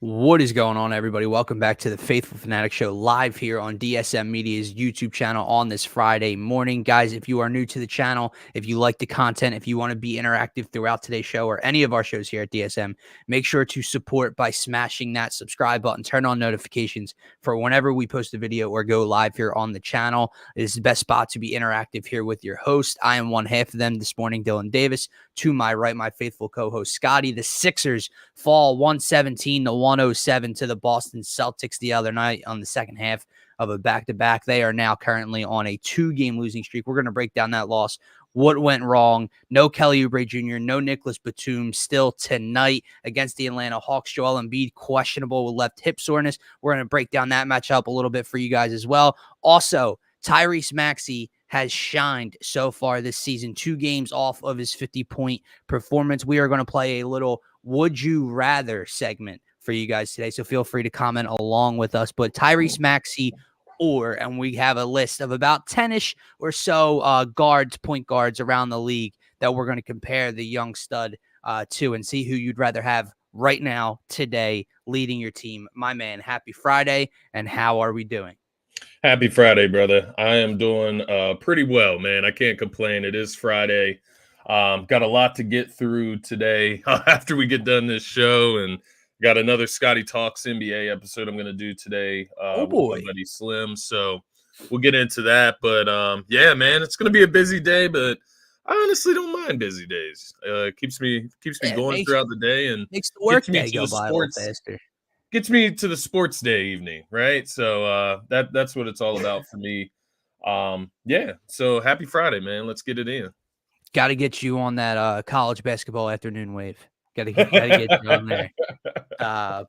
What is going on, everybody? Welcome back to the Phaithful Phanatics Show live here on DSM-Media's YouTube channel on this Friday morning. Guys, if you are new to the channel, if you like the content, if you want to be interactive throughout today's show or any of our shows here at DSM, make sure to support by smashing that subscribe button, turn on notifications for whenever we post a video or go live here on the channel. It is the best spot to be interactive here with your host. I am one half of them this morning, Dylan Davis. To my right, my faithful co-host, Scotty. The Sixers fall 117-107 to the Boston Celtics the other night on the second half of a back-to-back. They are now currently on a 2-game losing streak. We're going to break down that loss. What went wrong? No Kelly Oubre Jr., no Nicholas Batum still tonight against the Atlanta Hawks. Joel Embiid questionable with left hip soreness. We're going to break down that matchup a little bit for you guys as well. Also, Tyrese Maxey has shined so far this season, 2 games off of his 50-point performance. We are going to play a little Would You Rather segment for you guys today, so feel free to comment along with us. But Tyrese Maxey and we have a list of about 10-ish or so point guards around the league that we're going to compare the young stud to and see who you'd rather have right now, today, leading your team. My man, happy Friday, and how are we doing? Happy Friday, brother. I am doing pretty well, man. I can't complain. It is Friday. Got a lot to get through today after we get done this show, and got another Scotty Talks NBA episode I'm going to do today with my buddy Slim. So we'll get into that. But yeah, man, it's going to be a busy day, but I honestly don't mind busy days. Keeps me going throughout the day and makes the work day go by a little faster. Gets me to the sports day evening, right? So that's what it's all about for me. Yeah. So happy Friday, man. Let's get it in. Got to get you on that college basketball afternoon wave. Got to get you on there.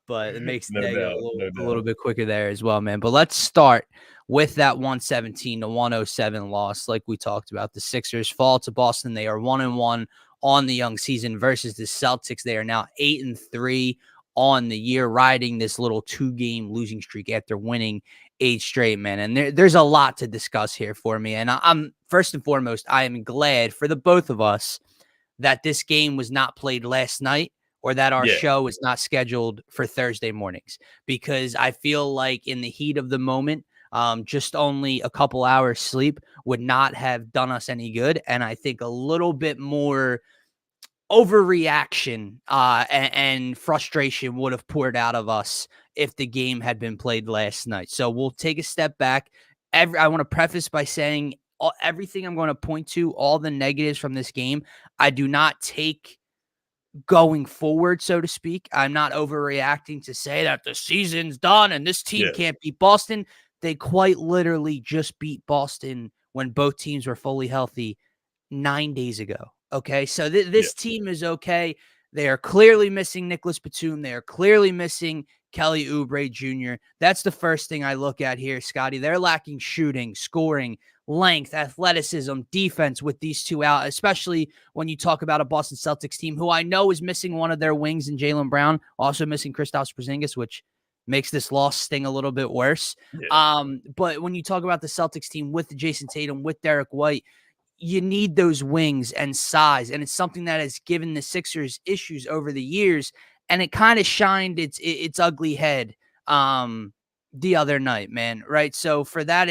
But it makes the day go a little bit quicker there as well, man. But let's start with that 117-107 loss. Like we talked about, the Sixers fall to Boston. They are 1-1 on the young season versus the Celtics. They are now 8-3 on the year, riding this little 2-game losing streak after winning 8 straight, man. And there's a lot to discuss here for me. And I'm first and foremost, I am glad for the both of us that this game was not played last night, or that our show is not scheduled for Thursday mornings, because I feel like in the heat of the moment, just only a couple hours sleep would not have done us any good. And I think a little bit more overreaction and frustration would have poured out of us if the game had been played last night. So we'll take a step back. I want to preface by saying everything I'm going to point to, all the negatives from this game, I do not take going forward, so to speak. I'm not overreacting to say that the season's done and this team can't beat Boston. They quite literally just beat Boston when both teams were fully healthy 9 days ago. Okay, so this team is okay. They are clearly missing Nicholas Batum. They are clearly missing Kelly Oubre Jr. That's the first thing I look at here, Scotty. They're lacking shooting, scoring, length, athleticism, defense with these two out, especially when you talk about a Boston Celtics team who I know is missing one of their wings in Jaylen Brown, also missing Kristaps Porzingis, which makes this loss sting a little bit worse. But when you talk about the Celtics team with Jason Tatum, with Derek White, you need those wings and size, and it's something that has given the Sixers issues over the years, and it kind of shined its ugly head the other night, man, right? So for that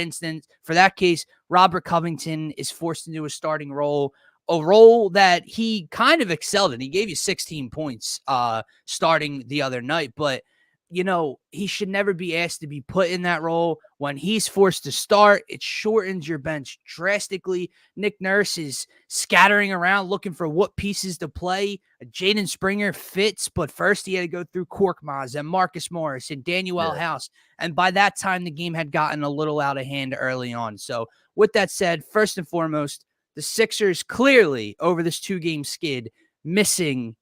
case, Robert Covington is forced into a starting role, a role that he kind of excelled in. He gave you 16 points starting the other night, but you know, he should never be asked to be put in that role. When he's forced to start, it shortens your bench drastically. Nick Nurse is scattering around looking for what pieces to play. Jaden Springer fits, but first he had to go through Korkmaz and Marcus Morris and Danuel House. And by that time, the game had gotten a little out of hand early on. So with that said, first and foremost, the Sixers clearly over this 2-game skid, missing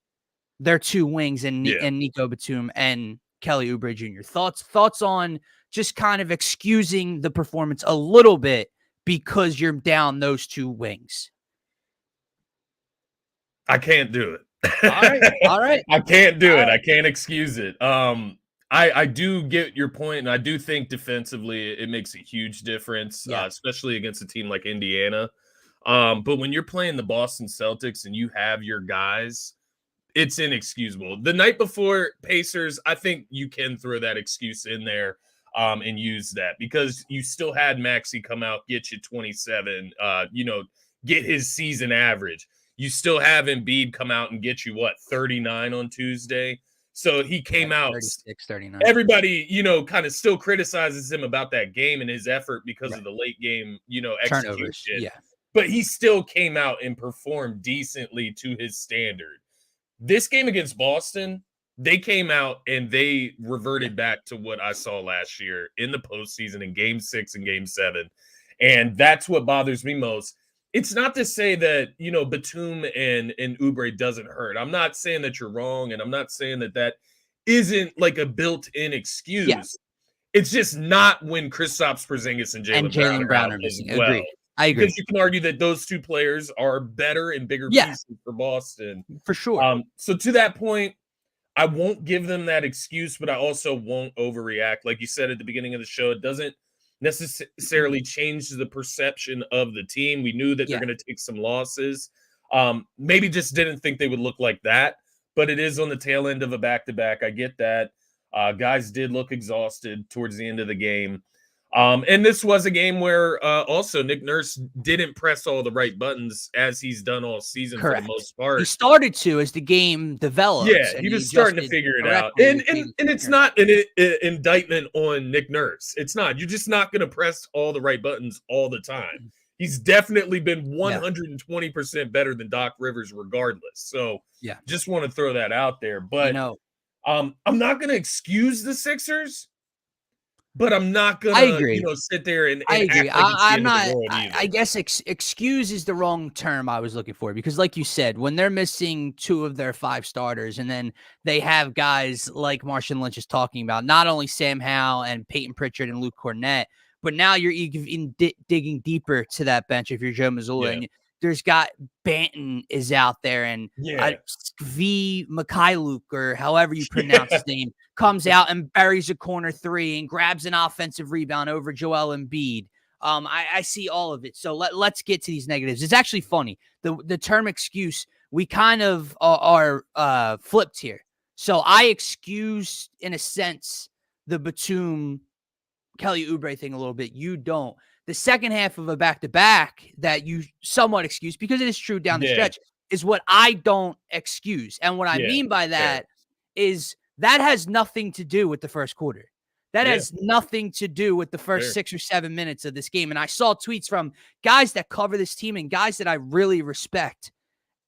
their 2 wings and Nico Batum and Kelly Oubre Jr. Thoughts on just kind of excusing the performance a little bit because you're down those 2 wings? I can't do it. All right. I can't do it. I can't excuse it. I do get your point, and I do think defensively it makes a huge difference, especially against a team like Indiana. But when you're playing the Boston Celtics and you have your guys It's inexcusable. The night before Pacers, I think you can throw that excuse in there and use that because you still had Maxey come out, get you 27, get his season average. You still have Embiid come out and get you, 39 on Tuesday? So he came out. 36, 39. Everybody, kind of still criticizes him about that game and his effort because of the late game, execution. Turnovers, yeah. But he still came out and performed decently to his standard. This game against Boston, they came out and they reverted back to what I saw last year in the postseason in Game 6 and Game 7. And that's what bothers me most. It's not to say that, Batum and Oubre doesn't hurt. I'm not saying that you're wrong, and I'm not saying that isn't like a built-in excuse. Yeah. It's just not when Kristaps Porzingis and Jaylen Brown are missing. Well. I agree. Because you can argue that those two players are better and bigger pieces for Boston. For sure. So to that point, I won't give them that excuse, but I also won't overreact. Like you said at the beginning of the show, it doesn't necessarily change the perception of the team. We knew that they're going to take some losses. Maybe just didn't think they would look like that, but it is on the tail end of a back-to-back. I get that. Guys did look exhausted towards the end of the game. And this was a game where also Nick Nurse didn't press all the right buttons as he's done all season. Correct. For the most part. He started to as the game developed. Yeah, he was starting to figure it out. And it's not an indictment on Nick Nurse. It's not. You're just not going to press all the right buttons all the time. He's definitely been 120% better than Doc Rivers regardless. So just want to throw that out there. But I'm not going to excuse the Sixers. But I'm not gonna, sit there and I agree. Act like I'm not. I guess excuse is the wrong term I was looking for because, like you said, when they're missing 2 of their 5 starters, and then they have guys like Marshawn Lynch is talking about, not only Sam Howell and Peyton Pritchard and Luke Cornett, but now you're digging deeper to that bench if you're Joe Mazzulla. And there's got Banton is out there, and V. Mikhailuk, or however you pronounce his name, comes out and buries a corner 3 and grabs an offensive rebound over Joel Embiid. I see all of it. So let's get to these negatives. It's actually funny. The term excuse, we kind of are flipped here. So I excuse, in a sense, the Batum, Kelly Oubre thing a little bit. You don't. The second half of a back-to-back that you somewhat excuse, because it is true down the stretch, is what I don't excuse. And what I mean by that is that has nothing to do with the first quarter. That has nothing to do with the first 6 or 7 minutes of this game. And I saw tweets from guys that cover this team and guys that I really respect.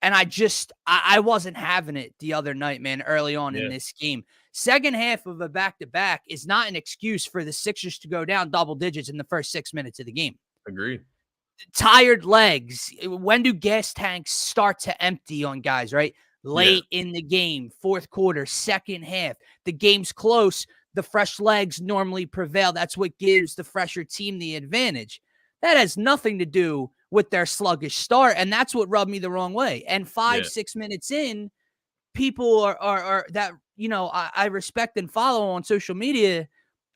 And I wasn't having it the other night, man, early on in this game. Second half of a back-to-back is not an excuse for the Sixers to go down double digits in the first 6 minutes of the game. Agreed. Tired legs. When do gas tanks start to empty on guys, right? Late in the game, fourth quarter, second half. The game's close. The fresh legs normally prevail. That's what gives the fresher team the advantage. That has nothing to do with their sluggish start, and that's what rubbed me the wrong way. And 5-6 minutes in, people are that, I respect and follow on social media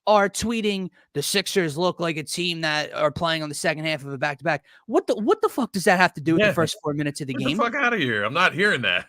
are tweeting the Sixers look like a team that are playing on the second half of a back-to-back. What the fuck does that have to do with the first 4 minutes of the game? Get the fuck out of here. I'm not hearing that.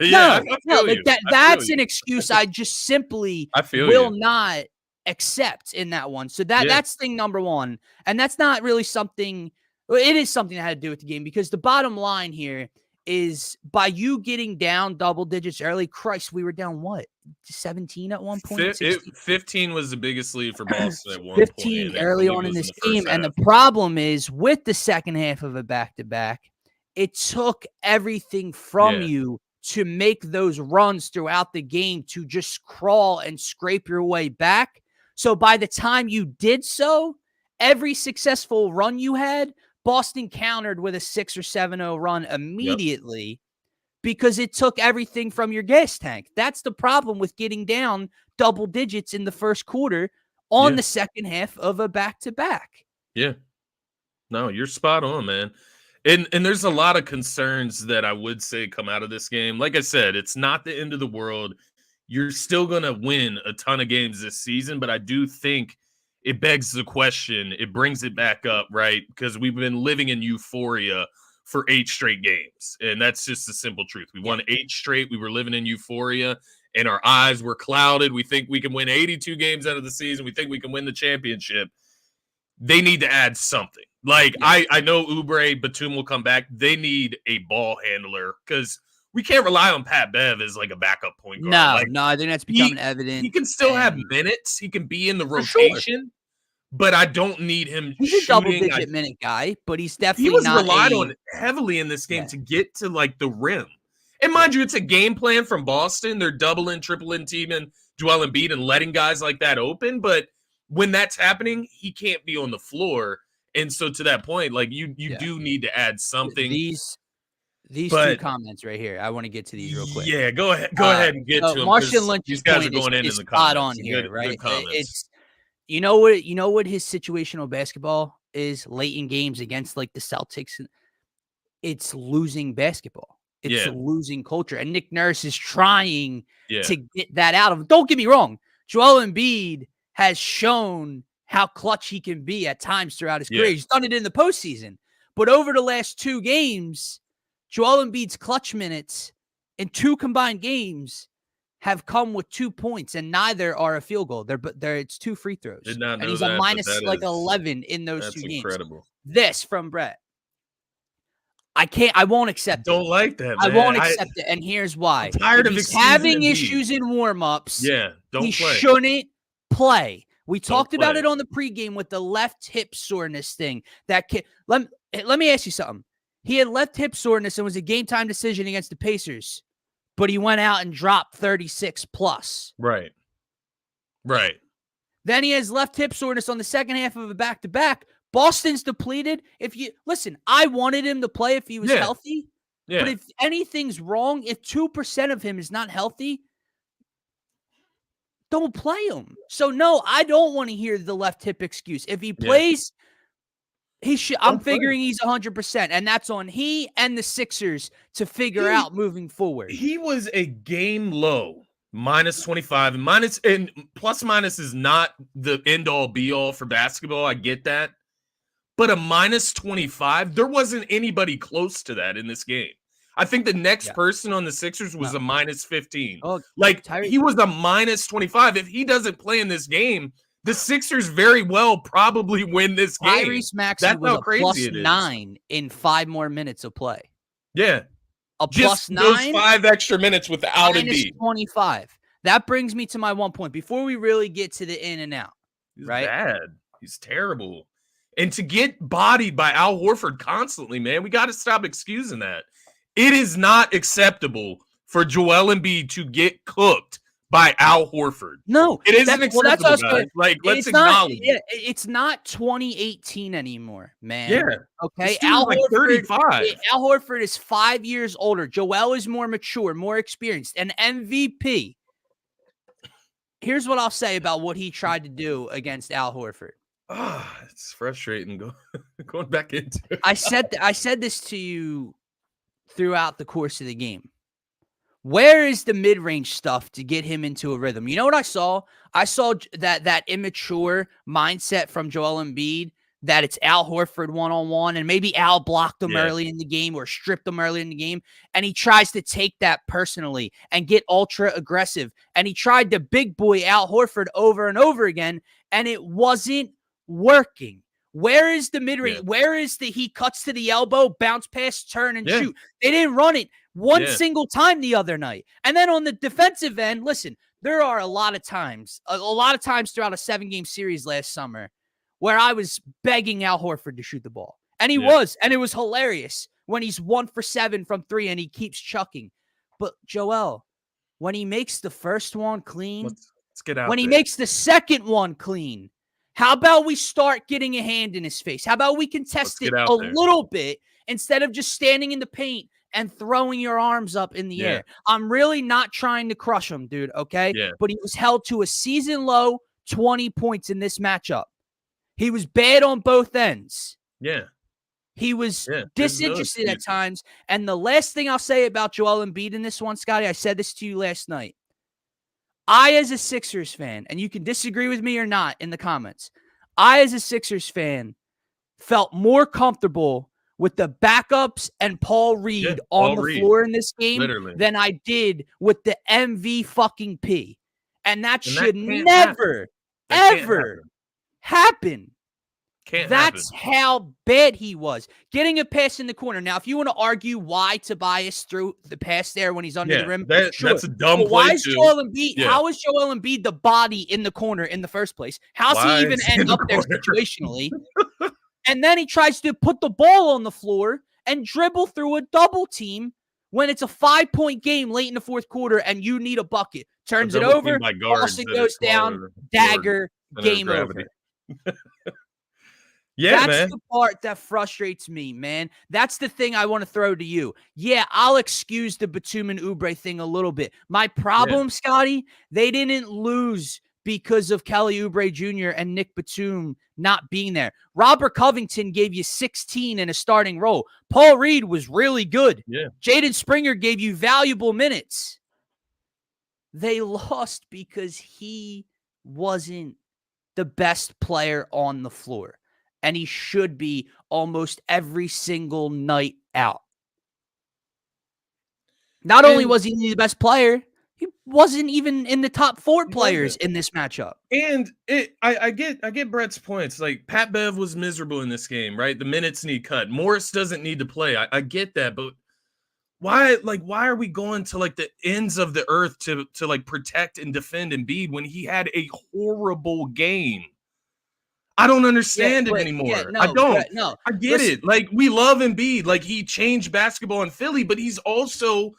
That's an excuse I just simply will not accept in that one. So that's thing number one. And that's not really something – it is something that had to do with the game, because the bottom line here is by you getting down double digits early, Christ, we were down what? 17 at one point? 15 was the biggest lead for Boston at one 15 point. Early on in this game. And the problem is with the second half of a back-to-back, it took everything from you to make those runs throughout the game to just crawl and scrape your way back. So by the time you did so, every successful run you had, Boston countered with a 6 or 7-0 run immediately because it took everything from your gas tank. That's the problem with getting down double digits in the first quarter on the second half of a back-to-back. Yeah. No, you're spot on, man. And there's a lot of concerns that I would say come out of this game. Like I said, it's not the end of the world. You're still going to win a ton of games this season, but I do think it begs the question. It brings it back up, right? Because we've been living in euphoria for 8 straight games. And that's just the simple truth. We won 8 straight. We were living in euphoria and our eyes were clouded. We think we can win 82 games out of the season. We think we can win the championship. They need to add something. Like, I know Oubre, Batum will come back. They need a ball handler because we can't rely on Pat Bev as like a backup point guard. No, I think that's becoming evident. He can still have minutes. He can be in the rotation, but I don't need him He's shooting. A double-digit minute guy, but he's definitely he was not relied on heavily in this game to get to like the rim. And mind you, it's a game plan from Boston. They're doubling, tripling, teaming Joel Embiid and letting guys like that open. But when that's happening, he can't be on the floor. And so to that point, like you do need to add something. These 2 comments right here, I want to get to these real quick. Yeah, go ahead. Go ahead and get to them. Martian Lynch's these guys point are going in the spot comments. on here, good, right? Good comments. It's you know what his situational basketball is late in games against like the Celtics. It's losing basketball. It's losing culture. And Nick Nurse is trying to get that out of him. Don't get me wrong. Joel Embiid has shown how clutch he can be at times throughout his career. He's done it in the postseason. But over the last 2 games, Joel Embiid's clutch minutes in 2 combined games have come with 2 points, and neither are a field goal. It's 2 free throws. Did not know and he's that, a minus 11 in those 2 games. That's incredible. This from Brett. I won't accept it. Don't like that, man. I won't accept it, and here's why. I'm tired of he's having issues in warm-ups. Don't he play. Shouldn't play. We talked about it on the pregame with the left hip soreness thing. Let me ask you something. He had left hip soreness and was a game-time decision against the Pacers, but he went out and dropped 36 plus. Right. Then he has left hip soreness on the second half of a back-to-back. Boston's depleted. I wanted him to play if he was healthy. Yeah. But if anything's wrong, if 2% of him is not healthy, don't play him. So no, I don't want to hear the left hip excuse. If he plays, he should. I'm figuring he's 100%, and that's on he and the Sixers to figure out moving forward. He was a game low. Minus 25 and plus minus is not the end all be all for basketball. I get that. But a minus 25, there wasn't anybody close to that in this game. I think the next person on the Sixers was a minus 15. Oh, he was a minus 25. If he doesn't play in this game, the Sixers very well probably win this game. Tyrese Maxey was a plus 9 in 5 more minutes of play. Yeah. A plus 9. Those 5 extra minutes without Embiid. 25. That brings me to my one point. Before we really get to the in and out. He's bad. He's terrible. And to get bodied by Al Horford constantly, man, we got to stop excusing that. It is not acceptable for Joel Embiid to get cooked by Al Horford. No, it isn't acceptable, guys. Like, let's acknowledge it. It's not 2018 anymore, man. Yeah. Okay. Al Horford, 35. Al Horford is 5 years older. Joel is more mature, more experienced, an MVP. Here's what I'll say about what he tried to do against Al Horford. It's frustrating going back into it. I said this to you throughout the course of the game. Where is the mid-range stuff to get him into a rhythm? You know what I saw? I saw that immature mindset from Joel Embiid that it's Al Horford one-on-one, and maybe Al blocked him early in the game or stripped him early in the game, and he tries to take that personally and get ultra aggressive. And he tried to big boy Al Horford over and over again, and it wasn't working. Where is the mid-range? Where is he cuts to the elbow, bounce pass, turn, and shoot? They didn't run it one single time the other night. And then on the defensive end, listen, there are a lot of times throughout a 7-game series last summer where I was begging Al Horford to shoot the ball. And he was. And it was hilarious when he's 1 for 7 from 3 and he keeps chucking. But Joel, when he makes the first one clean, let's get out when he makes the second one clean, how about we start getting a hand in his face? How about we contest it a little bit instead of just standing in the paint and throwing your arms up in the air? I'm really not trying to crush him, dude, okay? Yeah. But he was held to a season-low 20 points in this matchup. He was bad on both ends. Yeah. He was disinterested at times. And the last thing I'll say about Joel Embiid in this one, Scotty, I said this to you last night. I, as a Sixers fan, and you can disagree with me or not in the comments, I, as a Sixers fan, felt more comfortable with the backups and Paul Reed on the floor in this game than I did with the MV fucking P. And that should never, ever happen. That's how bad he was. Getting a pass in the corner. Now, if you want to argue why Tobias threw the pass there when he's under the rim, sure. That's a dumb play. Why is Joel Embiid? How is Joel Embiid the body in the corner in the first place? How's he even end up there situationally? And then he tries to put the ball on the floor and dribble through a double team when it's a 5-point game late in the fourth quarter and you need a bucket. Turns it over, Boston goes down, dagger, game over. That's the part that frustrates me, man. That's the thing I want to throw to you. Yeah, I'll excuse the Batum and Oubre thing a little bit. My problem, Scotty, they didn't lose because of Kelly Oubre Jr. and Nick Batum not being there. Robert Covington gave you 16 in a starting role. Paul Reed was really good. Yeah. Jaden Springer gave you valuable minutes. They lost because he wasn't the best player on the floor. And he should be almost every single night out. Not only was he the best player, he wasn't even in the top 4 players in this matchup. And I get Brett's points. Like, Pat Bev was miserable in this game, right? The minutes need cut. Morris doesn't need to play. I get that, but why are we going to like the ends of the earth to like protect and defend Embiid when he had a horrible game? I don't understand it anymore. I don't. I get it. Like, we love Embiid. Like, he changed basketball in Philly, but he's also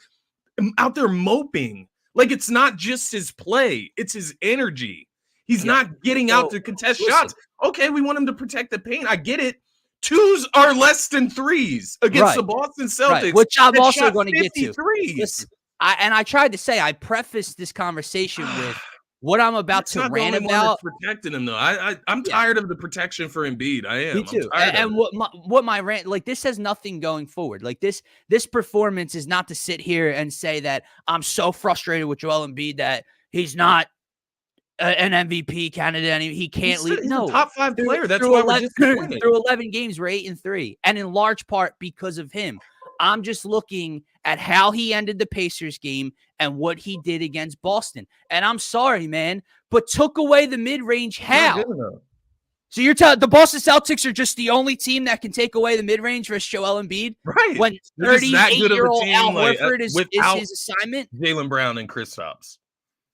out there moping. Like, it's not just his play. It's his energy. He's not getting out to contest shots. Okay, we want him to protect the paint. I get it. 2s are less than 3s against the Boston Celtics. Which I'm also going to get to. Listen, I tried to say, I prefaced this conversation with what I'm about to rant about. Protecting him, though. I'm tired of the protection for Embiid. I am. Me too. And what my rant, like, this has nothing going forward. Like, this performance is not to sit here and say that I'm so frustrated with Joel Embiid that he's not an MVP candidate and he can't lead. He's a top 5 player. That's why we're just winning. Through 11 games, we're 8-3, and in large part because of him. I'm just looking at how he ended the Pacers game and what he did against Boston. And I'm sorry, man, but took away the mid-range how? So you're telling the Boston Celtics are just the only team that can take away the mid-range versus Joel Embiid? Right. When 38-year-old Al Horford is his assignment? Jaylen Brown and Kristaps.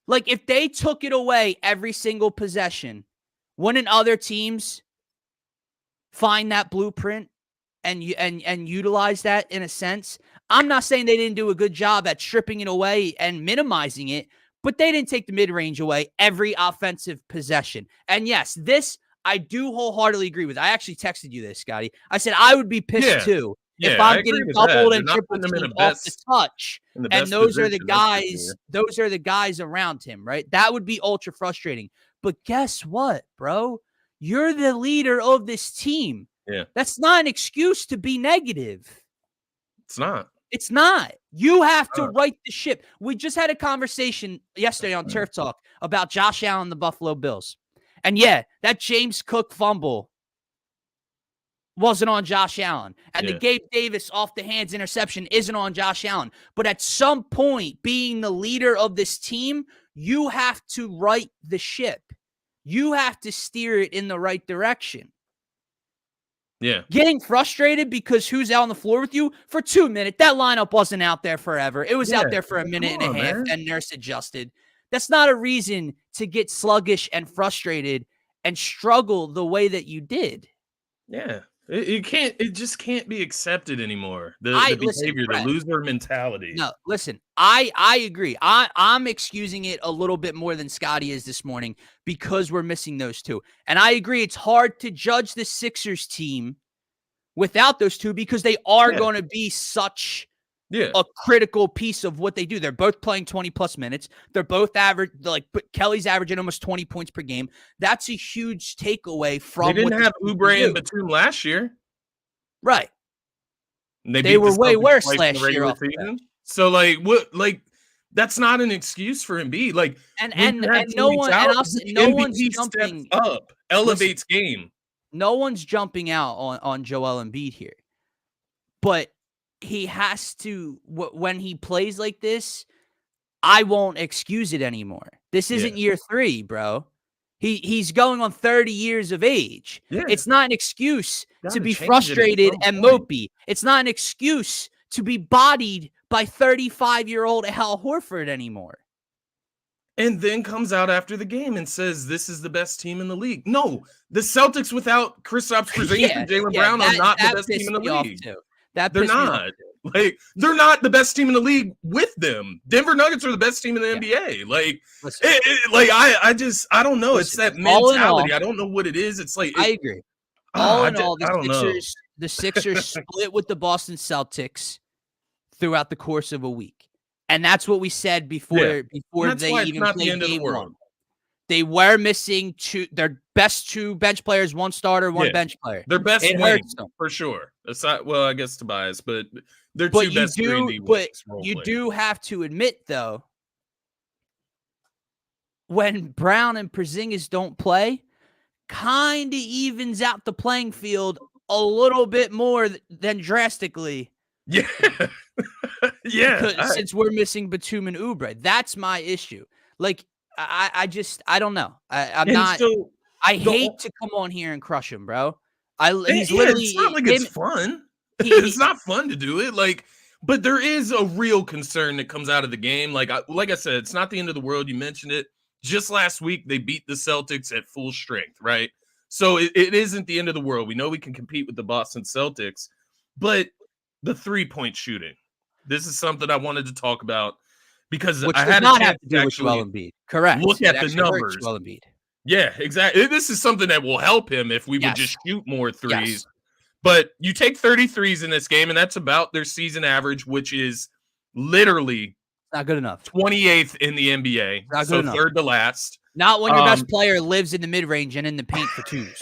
Like, if they took it away every single possession, wouldn't other teams find that blueprint and utilize that in a sense? I'm not saying they didn't do a good job at stripping it away and minimizing it, but they didn't take the mid-range away every offensive possession. And yes, this I do wholeheartedly agree with. I actually texted you this, Scotty. I said I would be pissed too if I'm getting doubled and triple teamed off the touch. And those are the guys, around him, right? That would be ultra frustrating. But guess what, bro? You're the leader of this team. Yeah. That's not an excuse to be negative. It's not. It's not. You have to right the ship. We just had a conversation yesterday on Turf Talk about Josh Allen and the Buffalo Bills. And yeah, that James Cook fumble wasn't on Josh Allen. And the Gabe Davis off the hands interception isn't on Josh Allen. But at some point, being the leader of this team, you have to right the ship. You have to steer it in the right direction. Yeah. Getting frustrated because who's out on the floor with you for 2 minutes. That lineup wasn't out there forever. It was out there for a minute and a half, and Nurse adjusted. That's not a reason to get sluggish and frustrated and struggle the way that you did. Yeah. It just can't be accepted anymore. The behavior, Brett, the loser mentality. No, listen, I agree. I'm excusing it a little bit more than Scotty is this morning because we're missing those two. And I agree, it's hard to judge the Sixers team without those two because they are going to be such a critical piece of what they do. They're both playing 20-plus minutes. They're both average. Like, Kelly's averaging almost 20 points per game. That's a huge takeaway from. They didn't have Oubre and Batum last year, right? And they were way worse last year. So, like, what? Like, that's not an excuse for Embiid. Like, and no one, and I'll say, no one's jumping up, elevates game. No one's jumping out on Joel Embiid here. but he has to, when he plays like this, I won't excuse it anymore. This isn't year 3, bro. He's going on 30 years of age. Yeah. It's not an excuse to be change it at frustrated some and point. mopey. It's not an excuse to be bodied by 35-year-old Al Horford anymore. And then comes out after the game and says, this is the best team in the league. No, the Celtics without Kristaps Porzingis and Jaylen Brown are not the best team in the league. They're not. Like, they're not the best team in the league with them. Denver Nuggets are the best team in the NBA. Like, I don't know. It's that mentality. I don't know what it is. It's like, I agree. All in all, the Sixers split with the Boston Celtics throughout the course of a week. And that's what we said before they even played game 1. They were missing their best 2 bench players, 1 starter, 1 bench player. Their best wing, for sure. Aside, well, I guess Tobias, but they're 2 best 3D wings. But you do have to admit, though, when Brown and Porzingis don't play, kind of evens out the playing field a little bit more than drastically. Yeah. Since we're missing Batum and Oubre. That's my issue. Like, I don't know. I hate to come on here and crush him, bro. He's literally. It's not like it's fun. It's not fun to do it. Like, but there is a real concern that comes out of the game. Like I said, it's not the end of the world. You mentioned it. Just last week, they beat the Celtics at full strength, right? So it isn't the end of the world. We know we can compete with the Boston Celtics, but the 3-point shooting. This is something I wanted to talk about because I had a chance to do with Joel Embiid. Correct. Look at the numbers. Yeah, exactly. This is something that will help him if we would just shoot more threes. Yes. But you take 33s in this game, and that's about their season average, which is literally not good enough. 28th in the NBA, so third to last. Not when your best player lives in the mid-range and in the paint for 2s.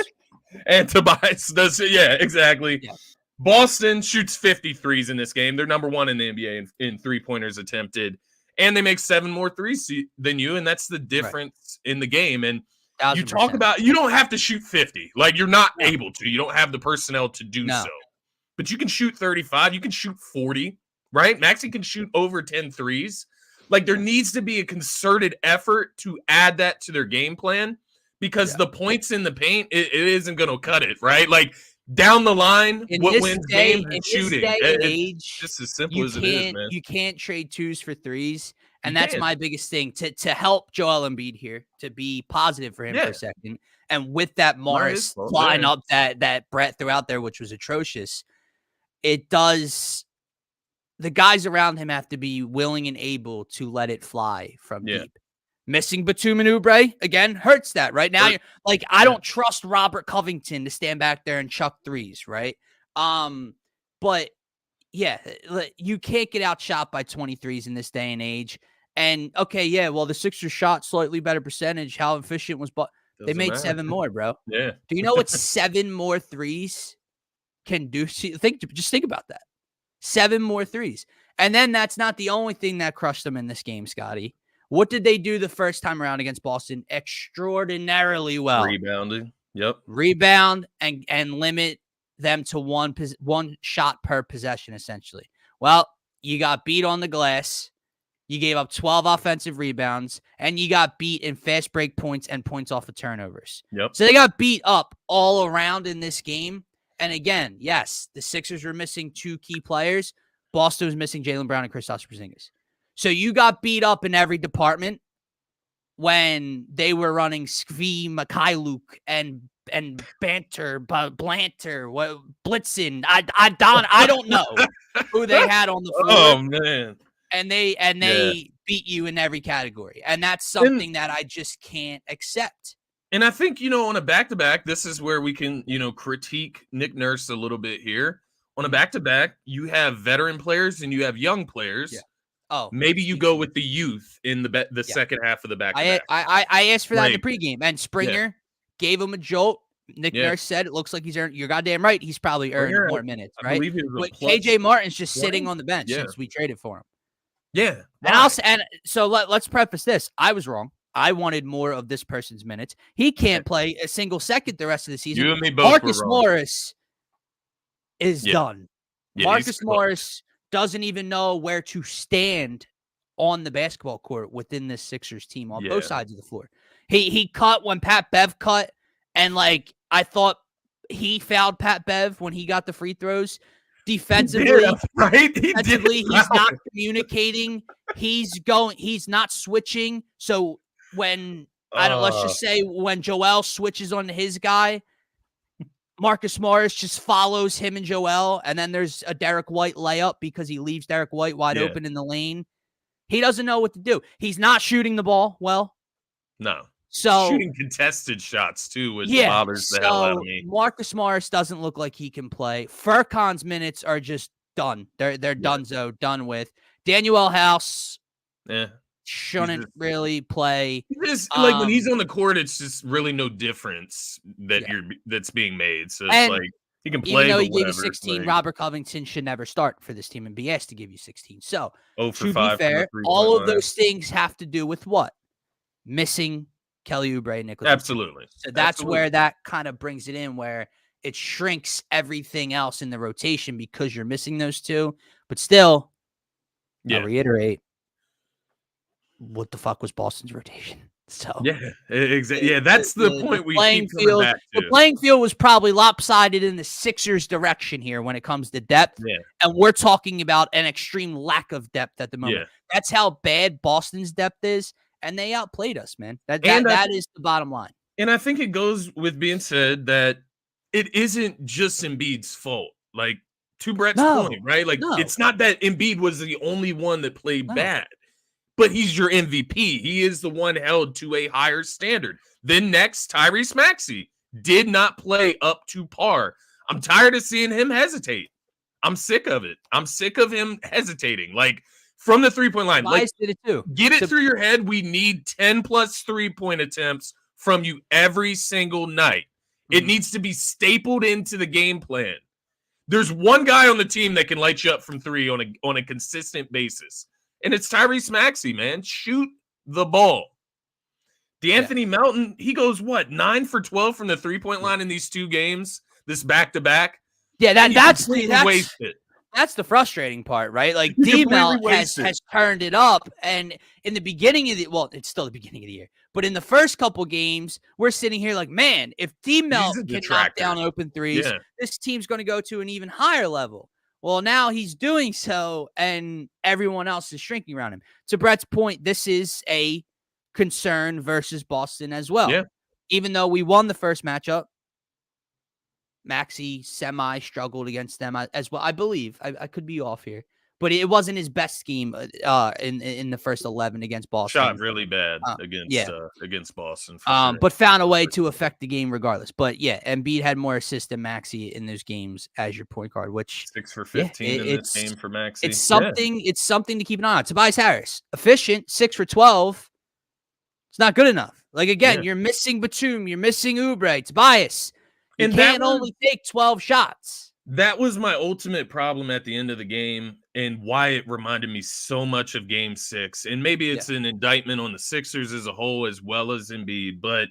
And Tobias does, exactly. Yeah. Boston shoots 53s in this game. They're number 1 in the NBA in 3-pointers attempted. And they make 7 more threes than you, and that's the difference in the game. And 1,000%. You talk about, you don't have to shoot 50. Like, you're not able to. You don't have the personnel to do so. But you can shoot 35. You can shoot 40, right? Maxey can shoot over 10 threes. Like, there needs to be a concerted effort to add that to their game plan because the points in the paint, it isn't going to cut it, right? Like, down the line, what wins games is shooting. It's just as simple as it is, man. You can't trade 2s for 3s, and that's my biggest thing. To help Joel Embiid here, to be positive for him for a second, and with that Morris flying up that Brett threw out there, which was atrocious, it does – the guys around him have to be willing and able to let it fly from deep. Missing Batum and Oubre, again, hurts that, right? Now, you're like, I don't trust Robert Covington to stand back there and chuck 3s, right? But, you can't get outshot by 23s in this day and age. And, well, the Sixers shot slightly better percentage. How efficient was they made 7 more, bro. Yeah. Do you know what 7 more 3s can do? Just think about that. 7 more 3s. And then that's not the only thing that crushed them in this game, Scotty. What did they do the first time around against Boston? Extraordinarily well. Rebounding. Yep. Rebound and limit them to one shot per possession, essentially. Well, you got beat on the glass. You gave up 12 offensive rebounds, and you got beat in fast break points and points off of turnovers. Yep. So they got beat up all around in this game. And again, yes, the Sixers were missing 2 key players. Boston was missing Jaylen Brown and Kristaps Porzingis. So you got beat up in every department when they were running Skvi, Mikhailuk, and Banter, Blanter, Blitzen. I don't know who they had on the floor. Oh man! And they beat you in every category, and that's something that I just can't accept. And I think on a back-to-back, this is where we can critique Nick Nurse a little bit here. On a back-to-back, you have veteran players and you have young players. Yeah. Oh, maybe you go with the youth in the second half of the back-to-back. I asked for that in the pregame, and Springer gave him a jolt. Nick Nurse said it looks like he's earned. You're goddamn right. He's probably earned more minutes, right? But KJ Martin's just sitting on the bench since we traded for him. Yeah, and so let's preface this. I was wrong. I wanted more of this person's minutes. He can't play a single second the rest of the season. You and me both. Marcus Morris is done. Marcus Morris doesn't even know where to stand on the basketball court within this Sixers team on both sides of the floor. He cut when Pat Bev cut, and like I thought he fouled Pat Bev when he got the free throws. Defensively, he's not communicating. He's not switching. So when let's just say when Joel switches on his guy, Marcus Morris just follows him and Joel, and then there's a Derek White layup because he leaves Derek White wide open in the lane. He doesn't know what to do. He's not shooting the ball well. No. So shooting contested shots too, which bothers the hell out of me. Marcus Morris doesn't look like he can play. Furkan's minutes are just done. They're donezo, done with. Daniel House shouldn't really play. Like when he's on the court, it's just really no difference that's being made. So it's like he can play. Even though he gave you 16, Robert Covington should never start for this team and be asked to give you 16. So to be fair, all of those things have to do with what? Missing Kelly Oubre and Nicholas. Absolutely. So that's where that kind of brings it in, where it shrinks everything else in the rotation because you're missing those two. But still, I'll reiterate, what the fuck was Boston's rotation? So exactly. Yeah, that's the point we keep coming back to. The playing field was probably lopsided in the Sixers' direction here when it comes to depth. Yeah. And we're talking about an extreme lack of depth at the moment. Yeah. That's how bad Boston's depth is. And they outplayed us, man. That is the bottom line. And I think it goes with being said that it isn't just Embiid's fault. Like, to Brett's point, right? Like, it's not that Embiid was the only one that played bad, but he's your MVP. He is the one held to a higher standard. Then next, Tyrese Maxey did not play up to par. I'm tired of seeing him hesitate. I'm sick of it. I'm sick of him hesitating. Like, from the three-point line, did it too. Get it through your head. We need 10 plus 3-point attempts from you every single night. It needs to be stapled into the game plan. There's one guy on the team that can light you up from three on a consistent basis, and it's Tyrese Maxey, man. Shoot the ball. D'Anthony Melton, he goes, 9 for 12 from the three-point line in these two games, this back-to-back? Yeah, that's wasted. That's the frustrating part, right? Like D-Mel has turned it up, and in the beginning of it's still the beginning of the year, but in the first couple games, we're sitting here like, man, if D-Mel can knock down open threes, this team's going to go to an even higher level. Well, now he's doing so, and everyone else is shrinking around him. To Brett's point, this is a concern versus Boston as well. Yeah. Even though we won the first matchup, Maxey semi-struggled against them as well. I believe. I could be off here. But it wasn't his best scheme in the first 11 against Boston. Shot really bad against Boston. Sure. But found a way to affect the game regardless. But, Embiid had more assists than Maxey in those games as your point guard, which 6 for 15 in this game for Maxey. It's something to keep an eye on. Tobias Harris, efficient, 6 for 12. It's not good enough. Like, again, you're missing Batum. You're missing Oubre. Tobias. You can't only take 12 shots. That was my ultimate problem at the end of the game and why it reminded me so much of Game 6. And maybe it's an indictment on the Sixers as a whole as well as Embiid. But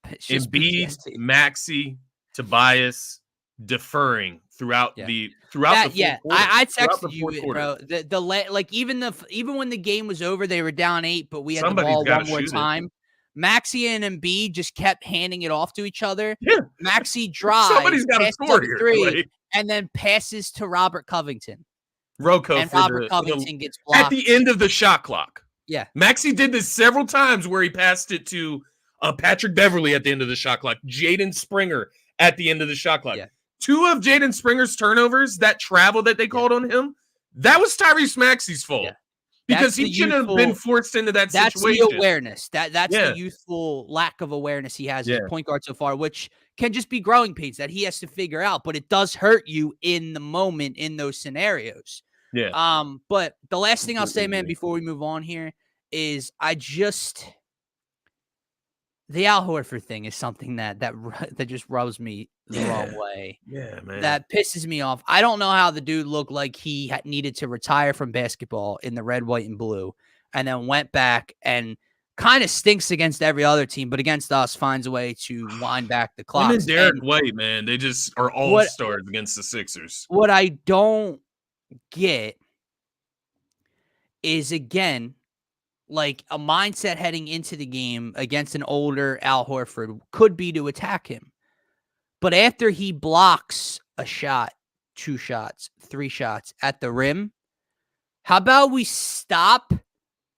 Embiid, Maxey, Tobias deferring throughout the fourth quarter. I texted you, bro. Even when the game was over, they were down 8, but we had the ball one more time. Maxey and Embiid just kept handing it off to each other. Yeah. Maxey drives, somebody's got to score here, three, and then passes to Robert Covington. Robert Covington gets blocked at the end of the shot clock. Yeah. Maxey did this several times where he passed it to Patrick Beverley at the end of the shot clock, Jaden Springer at the end of the shot clock. Yeah. 2 of Jaden Springer's turnovers, that travel that they called on him, that was Tyrese Maxey's fault. Yeah. Because he shouldn't have been forced into that situation. That's the awareness. That's the youthful lack of awareness he has as a point guard so far, which can just be growing pains that he has to figure out. But it does hurt you in the moment in those scenarios. Yeah. But the last thing I'll say, man, before we move on here is the Al Horford thing is something that just rubs me the wrong way. Yeah, man. That pisses me off. I don't know how the dude looked like he needed to retire from basketball in the red, white, and blue, and then went back and kind of stinks against every other team, but against us finds a way to wind back the clock. And Derek White, man, they just are all stars against the Sixers. What I don't get is, again, like a mindset heading into the game against an older Al Horford could be to attack him. But after he blocks a shot, 2 shots, 3 shots at the rim, how about we stop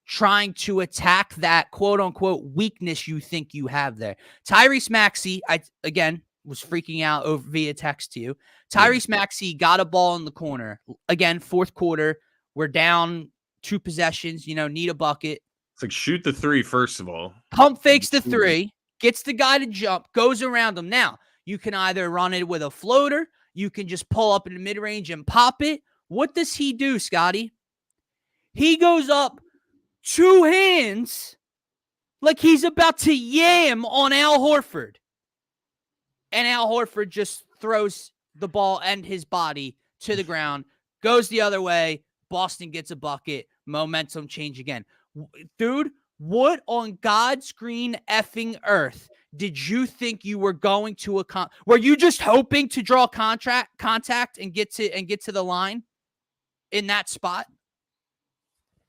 trying to attack that quote unquote weakness you think you have there? Tyrese Maxey, I again was freaking out over via text to you. Tyrese Maxey got a ball in the corner. Again, fourth quarter. We're down 2 possessions, need a bucket. It's like shoot the 3 first of all. Pump fakes the 3, gets the guy to jump, goes around him. Now, you can either run it with a floater, you can just pull up in the mid-range and pop it. What does he do, Scotty? He goes up 2 hands like he's about to yam on Al Horford. And Al Horford just throws the ball and his body to the ground, goes the other way. Boston gets a bucket. Momentum change again. Dude, what on God's green effing earth did you think you were going to accomplish? Were you just hoping to draw contact and get to the line in that spot?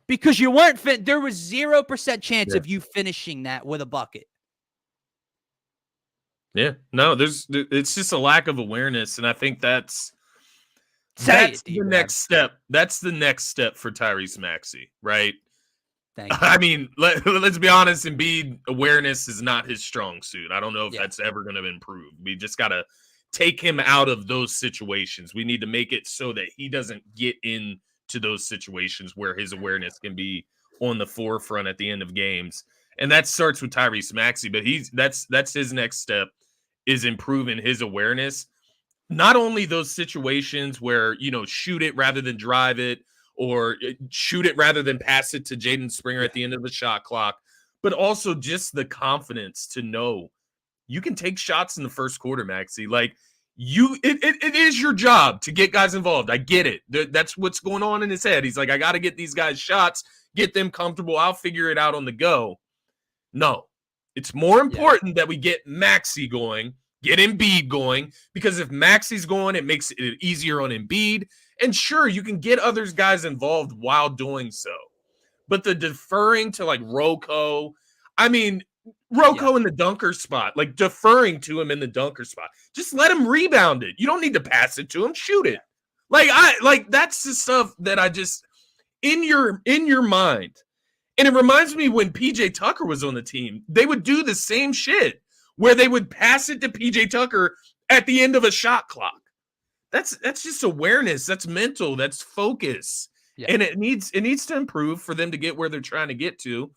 Because you weren't there was 0% chance of you finishing that with a bucket. Yeah, no, it's just a lack of awareness, and I think that's the next step. That's the next step for Tyrese Maxey, right? I mean, let's be honest. Embiid awareness is not his strong suit. I don't know if that's ever going to improve. We just got to take him out of those situations. We need to make it so that he doesn't get into those situations where his awareness can be on the forefront at the end of games. And that starts with Tyrese Maxey, but that's his next step, is improving his awareness. Not only those situations where, shoot it rather than drive it, or shoot it rather than pass it to Jaden Springer at the end of the shot clock, but also just the confidence to know you can take shots in the first quarter, Maxey. Like, it is your job to get guys involved. I get it. That's what's going on in his head. He's like, I got to get these guys shots, get them comfortable. I'll figure it out on the go. No, it's more important that we get Maxey going, get Embiid going, because if Maxey's going, it makes it easier on Embiid. And sure, you can get other guys involved while doing so. But the deferring to like Rocco, in the dunker spot, like deferring to him in the dunker spot. Just let him rebound it. You don't need to pass it to him. Shoot it. That's the stuff that I just in your mind. And it reminds me when PJ Tucker was on the team, they would do the same shit where they would pass it to PJ Tucker at the end of a shot clock. That's just awareness. That's mental. That's focus. Yeah. And it needs to improve for them to get where they're trying to get to.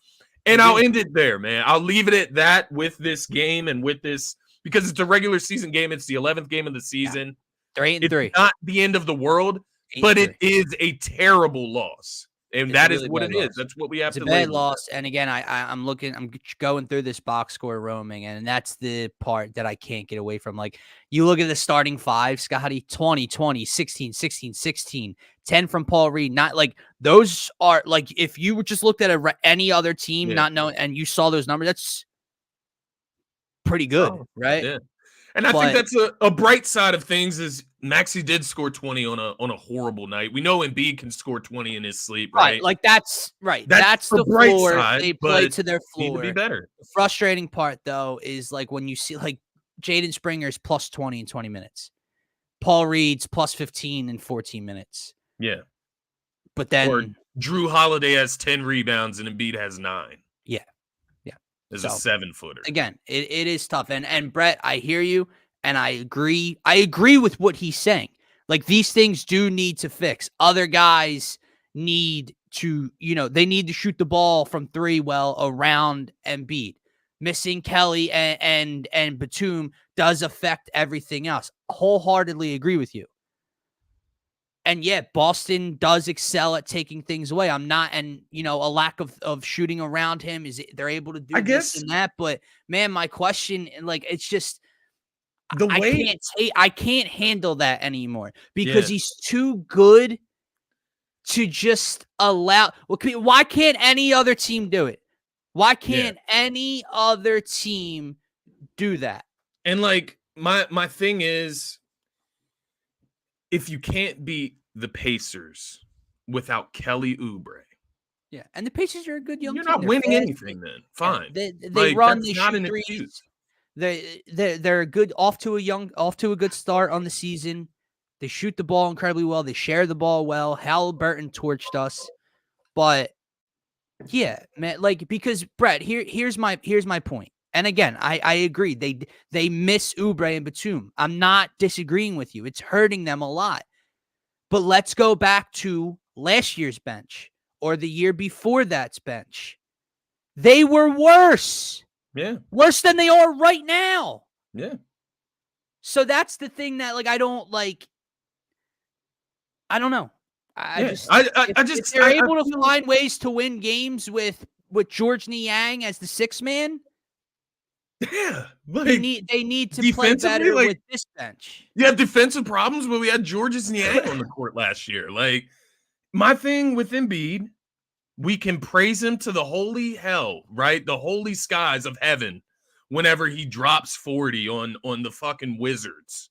And I'll end it there, man. I'll leave it at that with this game and with this, because it's a regular season game. It's the 11th game of the season. 3-3. It's not the end of the world, but it is a terrible loss. And that is what it is. That's what we have to label. It's a bad loss. And again, I'm going through this box score roaming, and that's the part that I can't get away from. Like, you look at the starting 5, Scotty, 20, 20, 16, 16, 16, 10 from Paul Reed. Not like those are like, if you just looked at any other team, not knowing, and you saw those numbers, that's pretty good, right? Yeah. And I think that's a bright side of things is Maxey did score 20 on a horrible night. We know Embiid can score 20 in his sleep, right? Like that's right. That's the bright floor. Side, they play to their floor. Need to be better. The frustrating part, though, is like when you see like Jaden Springer's plus 20 in 20 minutes. Paul Reed's plus 15 in 14 minutes. Yeah. But then or Drew Holiday has 10 rebounds and Embiid has 9. Yeah. Is a 7-footer. Again, it is tough. And Brett, I hear you and I agree. I agree with what he's saying. Like, these things do need to fix. Other guys need to, they need to shoot the ball from 3 well around Embiid. Missing Kelly and Batum does affect everything else. Wholeheartedly agree with you. And Boston does excel at taking things away. I'm not, and a lack of shooting around him is they're able to do this and that. But man, my question, like, it's just I can't handle that anymore because he's too good to just allow. Well, why can't any other team do it? Why can't any other team do that? And like my thing is, if you can't beat the Pacers without Kelly Oubre. Yeah, and the Pacers are a good young You're team. not They're winning fast. anything then. Fine. They Like, run, that's they not shoot an threes. excuse. They're good, off to a good start on the season. They shoot the ball incredibly well. They share the ball well. Halliburton torched us. But yeah, man, like, because Brett, here's my point. And again, I agree. They miss Oubre and Batum. I'm not disagreeing with you. It's hurting them a lot. But let's go back to last year's bench or the year before that's bench. They were worse. Yeah. Worse than they are right now. Yeah. So that's the thing that, like, I don't know. If they're able to find ways to win games with George Niang as the sixth man, yeah, like, they need to play better with this bench. You have defensive problems, but we had Georges Niang on the court last year. Like, my thing with Embiid, we can praise him to the holy hell, right? The holy skies of heaven whenever he drops 40 on the fucking Wizards.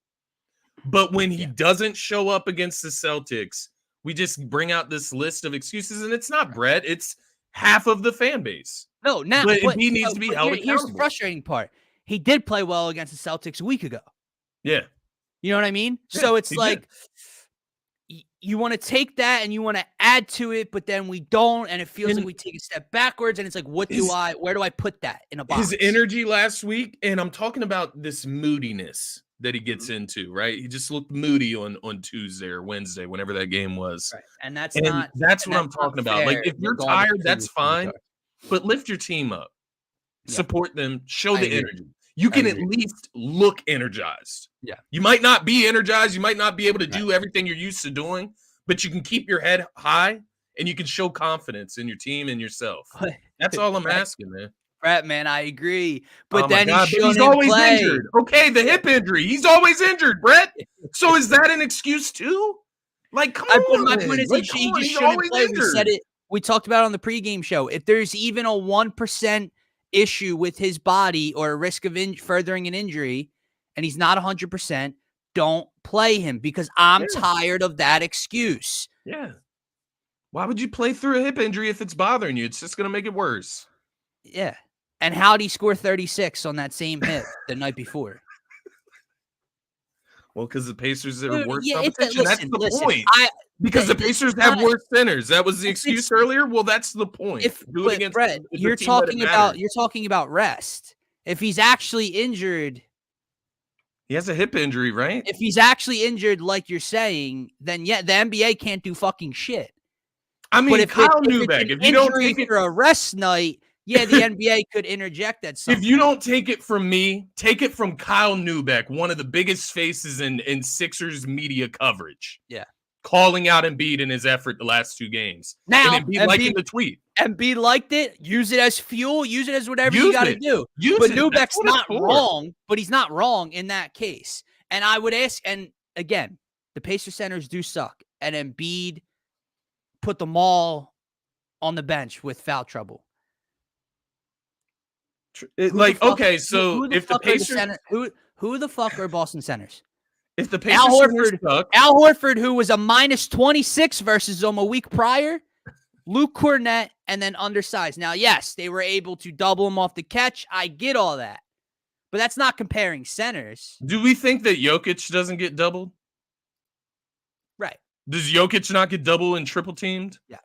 But when he doesn't show up against the Celtics, we just bring out this list of excuses, and it's not Brett. It's half of the fan base. No, now but he needs to be held accountable. Here's the frustrating part. He did play well against the Celtics a week ago. Yeah. You know what I mean? Yeah, so it's like you want to take that and you want to add to it, but then we don't, and it feels like we take a step backwards, and it's like, where do I put that in a box? His energy last week, and I'm talking about this moodiness that he gets into, right? He just looked moody on Tuesday or Wednesday, whenever that game was. Right. And that's what I'm talking about. Like, if you're tired, that's fine, but lift your team up, support them, show the energy. You can at least look energized. Yeah. You might not be energized, you might not be able to do everything you're used to doing, but you can keep your head high and you can show confidence in your team and yourself. That's all I'm asking, man. Brett, man, I agree. But then he's always injured. Okay, the hip injury. He's always injured, Brett. So is that an excuse too? Like, come on. My point is, he just shouldn't play. We said it. We talked about it on the pregame show. If there's even a 1% issue with his body or a risk of furthering an injury, and he's not 100%, don't play him, because I'm tired of that excuse. Yeah. Why would you play through a hip injury if it's bothering you? It's just going to make it worse. Yeah. And how'd he score 36 on that same hit the night before? Well, because the Pacers are worse competition. That's the point. Because the Pacers have worse centers. That was the excuse earlier. Well, that's the point. Brett, you're talking about rest. If he's actually injured, he has a hip injury, right? If he's actually injured, like you're saying, then the NBA can't do fucking shit. I mean, but Kyle Neubeck, if you don't take it for a rest night, the NBA could interject at some If you don't take it from me, take it from Kyle Neubeck, one of the biggest faces in Sixers media coverage. Yeah. Calling out Embiid in his effort the last two games. Now, and Embiid liking the tweet. Embiid liked it. Use it as fuel. Use it as whatever you got to do. But Neubeck's not wrong, but he's not wrong in that case. And I would ask, and again, the Pacers centers do suck. And Embiid put them all on the bench with foul trouble. If the Pacers, who the fuck are Boston centers? If the Pacers Al Horford, who was a -26 versus them a week prior, Luke Cornett, and then undersized. Now, yes, they were able to double him off the catch. I get all that, but that's not comparing centers. Do we think that Jokic doesn't get doubled? Right. Does Jokic not get double and triple teamed? Yeah.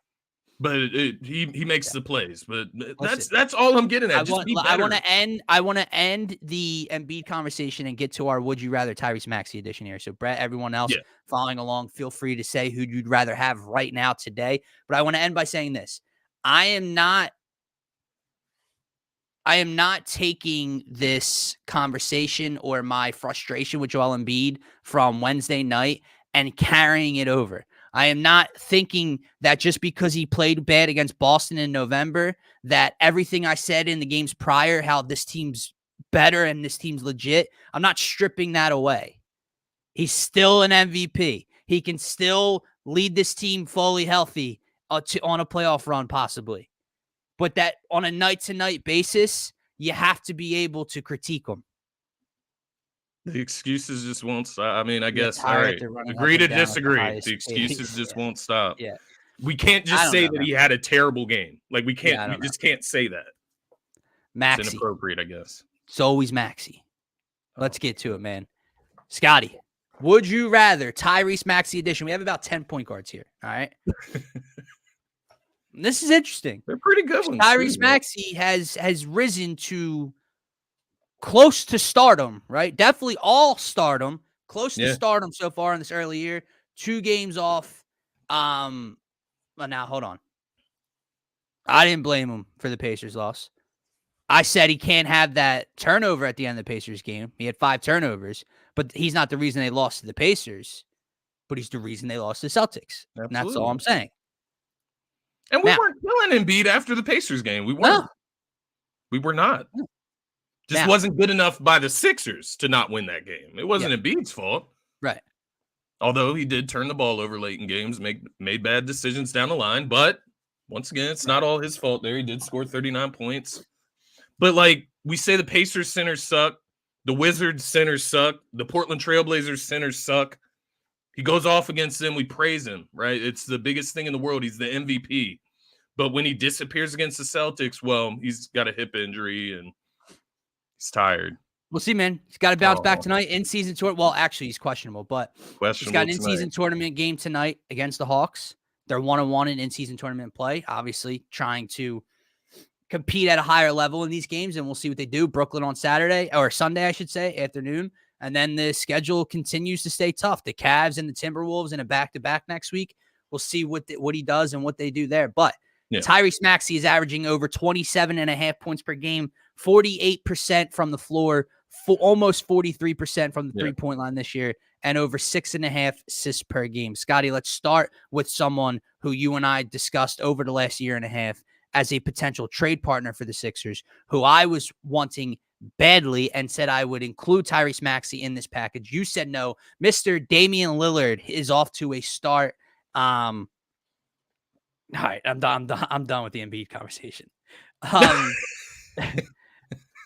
But he makes the plays. But that's all I'm getting at. I want to end the Embiid conversation and get to our Would You Rather Tyrese Maxey edition here. So Brett, everyone else following along, feel free to say who you'd rather have right now today. But I want to end by saying this: I am not taking this conversation or my frustration with Joel Embiid from Wednesday night and carrying it over. I am not thinking that just because he played bad against Boston in November, that everything I said in the games prior, how this team's better and this team's legit, I'm not stripping that away. He's still an MVP. He can still lead this team fully healthy on a playoff run, possibly. But that on a night-to-night basis, you have to be able to critique him. The excuses just won't stop. I mean, I Yeah, guess, all tired right. after running up Agree and to down at the disagree. The highest excuses pace. just won't stop. Yeah. We can't I just don't say know, that man. he had a terrible game. Like, we Yeah, I don't know. just can't say that. It's Maxey. inappropriate, I guess. It's always Maxey. Let's Oh. get to it, man. Scotty, would you rather Tyrese Maxey edition? We have about 10 point guards here. All right. This is interesting. They're pretty good ones. Tyrese Maxey has risen to close to stardom, right? Definitely all stardom, close to stardom so far in this early year. 2 games off. But now hold on. I didn't blame him for the Pacers loss. I said he can't have that turnover at the end of the Pacers game. He had 5 turnovers, but he's not the reason they lost to the Pacers, but he's the reason they lost to the Celtics. And that's all I'm saying. And we weren't killing Embiid after the Pacers game. We weren't. No. We were not. No. Just wasn't good enough by the Sixers to not win that game. It wasn't Embiid's fault. Right. Although he did turn the ball over late in games, made bad decisions down the line. But once again, it's not all his fault there. He did score 39 points. But like we say, the Pacers centers suck. The Wizards centers suck. The Portland Trailblazers centers suck. He goes off against them. We praise him, right? It's the biggest thing in the world. He's the MVP. But when he disappears against the Celtics, well, he's got a hip injury and he's tired. We'll see, man. He's got to bounce back tonight. In-season tournament. Well, actually, he's questionable, but he's got an in-season tournament game tonight against the Hawks. They're 1-1 in-season tournament play, obviously trying to compete at a higher level in these games, and we'll see what they do. Brooklyn on Saturday, or Sunday, I should say, afternoon. And then the schedule continues to stay tough. The Cavs and the Timberwolves in a back-to-back next week. We'll see what he does and what they do there. But Tyrese Maxey is averaging over 27.5 points per game, 48% from the floor, almost 43% from the three-point line this year, and over 6.5 assists per game. Scotty, let's start with someone who you and I discussed over the last year and a half as a potential trade partner for the Sixers, who I was wanting badly and said I would include Tyrese Maxey in this package. You said no. Mr. Damian Lillard is off to a start. All right, I'm done with the Embiid conversation.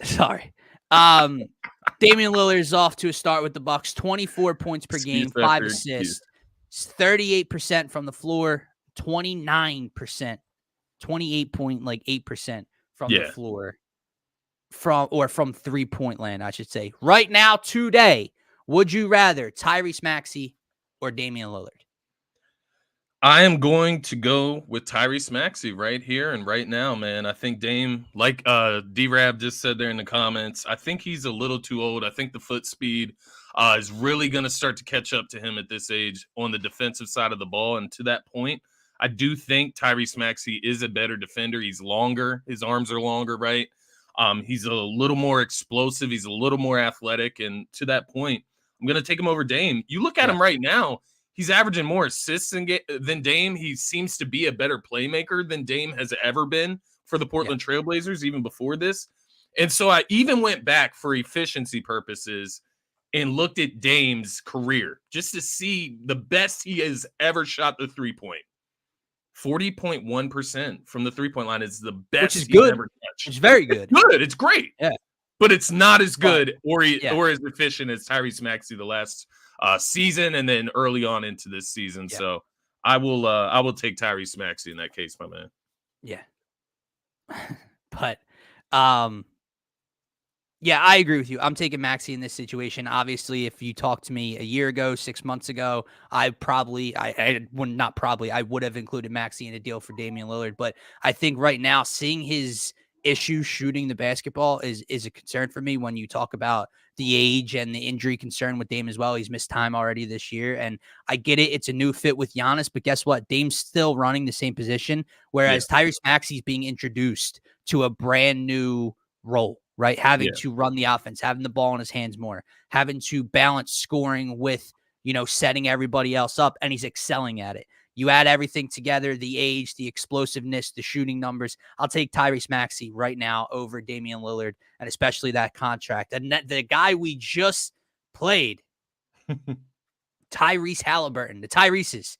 Sorry. Damian Lillard is off to a start with the Bucks. 24 points per game, 5 assists, 38% from the floor, 29%, 28.8% from the floor, from 3-point land, I should say. Right now, today, would you rather Tyrese Maxey or Damian Lillard? I am going to go with Tyrese Maxey right here and right now, man. I think Dame, like D-Rab just said there in the comments, I think he's a little too old. I think the foot speed is really going to start to catch up to him at this age on the defensive side of the ball. And to that point, I do think Tyrese Maxey is a better defender. He's longer. His arms are longer, right? He's a little more explosive. He's a little more athletic. And to that point, I'm going to take him over Dame. You look at him right now. He's averaging more assists than Dame. He seems to be a better playmaker than Dame has ever been for the Portland Trailblazers, even before this. And so I even went back for efficiency purposes and looked at Dame's career just to see the best he has ever shot the three-point. 40.1% from the three-point line is the best he's ever touched. It's very good. It's good. It's great. Yeah. But it's not as good or as efficient as Tyrese Maxey the last season and then early on into this season. Yeah. So I will take Tyrese Maxey in that case, my man. Yeah. But yeah, I agree with you. I'm taking Maxey in this situation. Obviously, if you talked to me a year ago, 6 months ago, I would have included Maxey in a deal for Damian Lillard. But I think right now, seeing his issues shooting the basketball is a concern for me when you talk about the age and the injury concern with Dame as well. He's missed time already this year. And I get it. It's a new fit with Giannis, but guess what? Dame's still running the same position, whereas Tyrese Maxey's being introduced to a brand new role, right? Having to run the offense, having the ball in his hands more, having to balance scoring with, setting everybody else up, and he's excelling at it. You add everything together, the age, the explosiveness, the shooting numbers. I'll take Tyrese Maxey right now over Damian Lillard, and especially that contract. And the guy we just played, Tyrese Halliburton, the Tyrese's,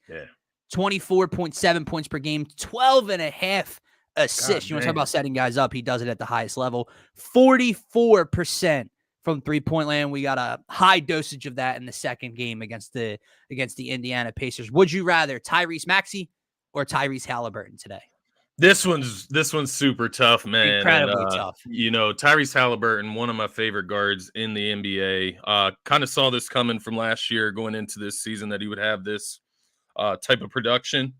24.7 points per game, 12.5 assists. You want to talk about setting guys up? He does it at the highest level. 44% from 3-point land. We got a high dosage of that in the second game against the Indiana Pacers. Would you rather Tyrese Maxey or Tyrese Halliburton today? This one's super tough, man. Incredibly tough. Tyrese Halliburton, one of my favorite guards in the NBA. Kind of saw this coming from last year going into this season that he would have this type of production.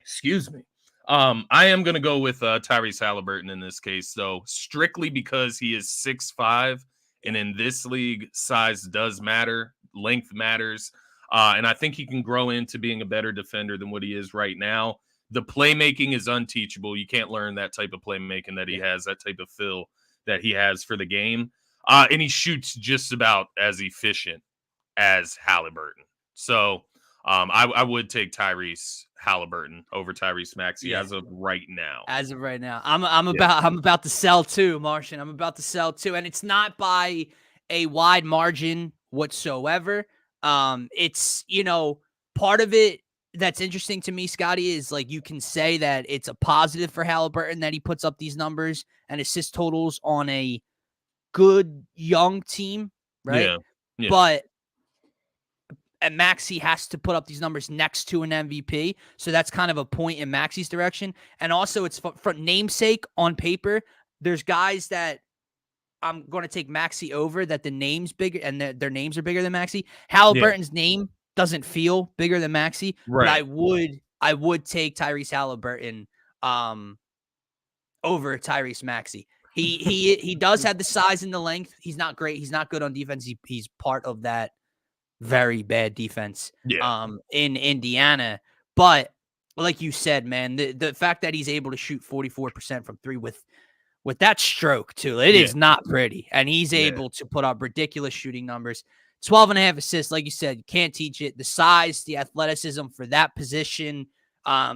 Excuse me. I am going to go with Tyrese Halliburton in this case, though, strictly because he is 6'5", and in this league, size does matter. Length matters. And I think he can grow into being a better defender than what he is right now. The playmaking is unteachable. You can't learn that type of playmaking that he has, that type of feel that he has for the game. And he shoots just about as efficient as Halliburton. So I would take Tyrese Halliburton over Tyrese Maxey as of right now. As of right now. I'm about to sell too, Martian. I'm about to sell too. And it's not by a wide margin whatsoever. It's, part of it that's interesting to me, Scotty, is like you can say that it's a positive for Halliburton that he puts up these numbers and assist totals on a good young team, right? Yeah. But Maxey has to put up these numbers next to an MVP, so that's kind of a point in Maxey's direction. And also, it's for namesake on paper. There's guys that I'm going to take Maxey over that the name's bigger and their names are bigger than Maxey. Halliburton's name doesn't feel bigger than Maxey, but I would take Tyrese Halliburton over Tyrese Maxey. He does have the size and the length. He's not great. He's not good on defense. He's part of that very bad defense in Indiana. But like you said, man, the fact that he's able to shoot 44% from three with that stroke too, it is not pretty. And he's able to put up ridiculous shooting numbers. 12.5 assists, like you said, you can't teach it. The size, the athleticism for that position. I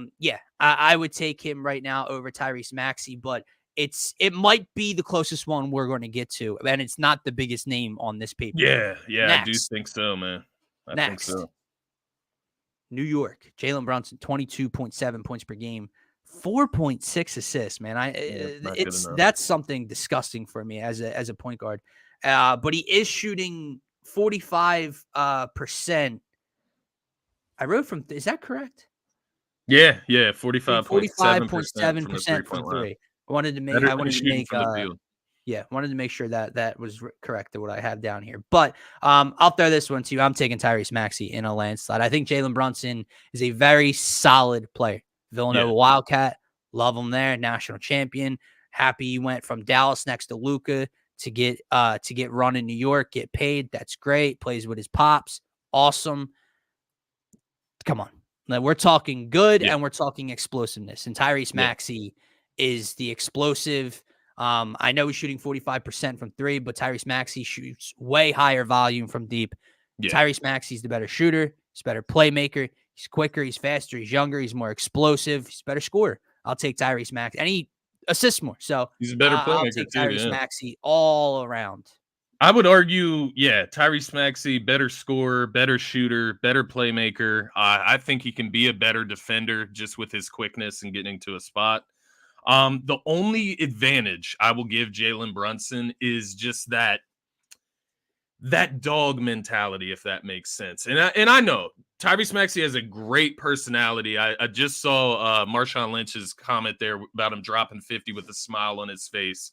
would take him right now over Tyrese Maxey, but it might be the closest one we're going to get to, and it's not the biggest name on this paper. Yeah, Next. I do think so, man. I think so. New York, Jalen Brunson, 22.7 points per game, 4.6 assists, man. That's something disgusting for me as a point guard. But he is shooting 45%. I wrote is that correct? Yeah, 45.7% from three. I wanted to make sure that was correct to what I have down here. But I'll throw this one to you. I'm taking Tyrese Maxey in a landslide. I think Jalen Brunson is a very solid player. Villanova Wildcat, love him there. National champion. Happy he went from Dallas next to Luka to get run in New York, get paid. That's great. Plays with his pops. Awesome. Come on. We're talking good and we're talking explosiveness. And Tyrese Maxey is the explosive. I know he's shooting 45% from three, but Tyrese Maxey shoots way higher volume from deep. Tyrese Maxey's the better shooter. He's a better playmaker. He's quicker. He's faster. He's younger. He's more explosive. He's a better scorer. I'll take Tyrese Maxey. And he assists more. So he's a better playmaker. I'll take Tyrese Maxey all around. I would argue, Tyrese Maxey, better scorer, better shooter, better playmaker. I think he can be a better defender just with his quickness and getting to a spot. The only advantage I will give Jalen Brunson is just that dog mentality, if that makes sense. And I know Tyrese Maxey has a great personality. I just saw Marshawn Lynch's comment there about him dropping 50 with a smile on his face.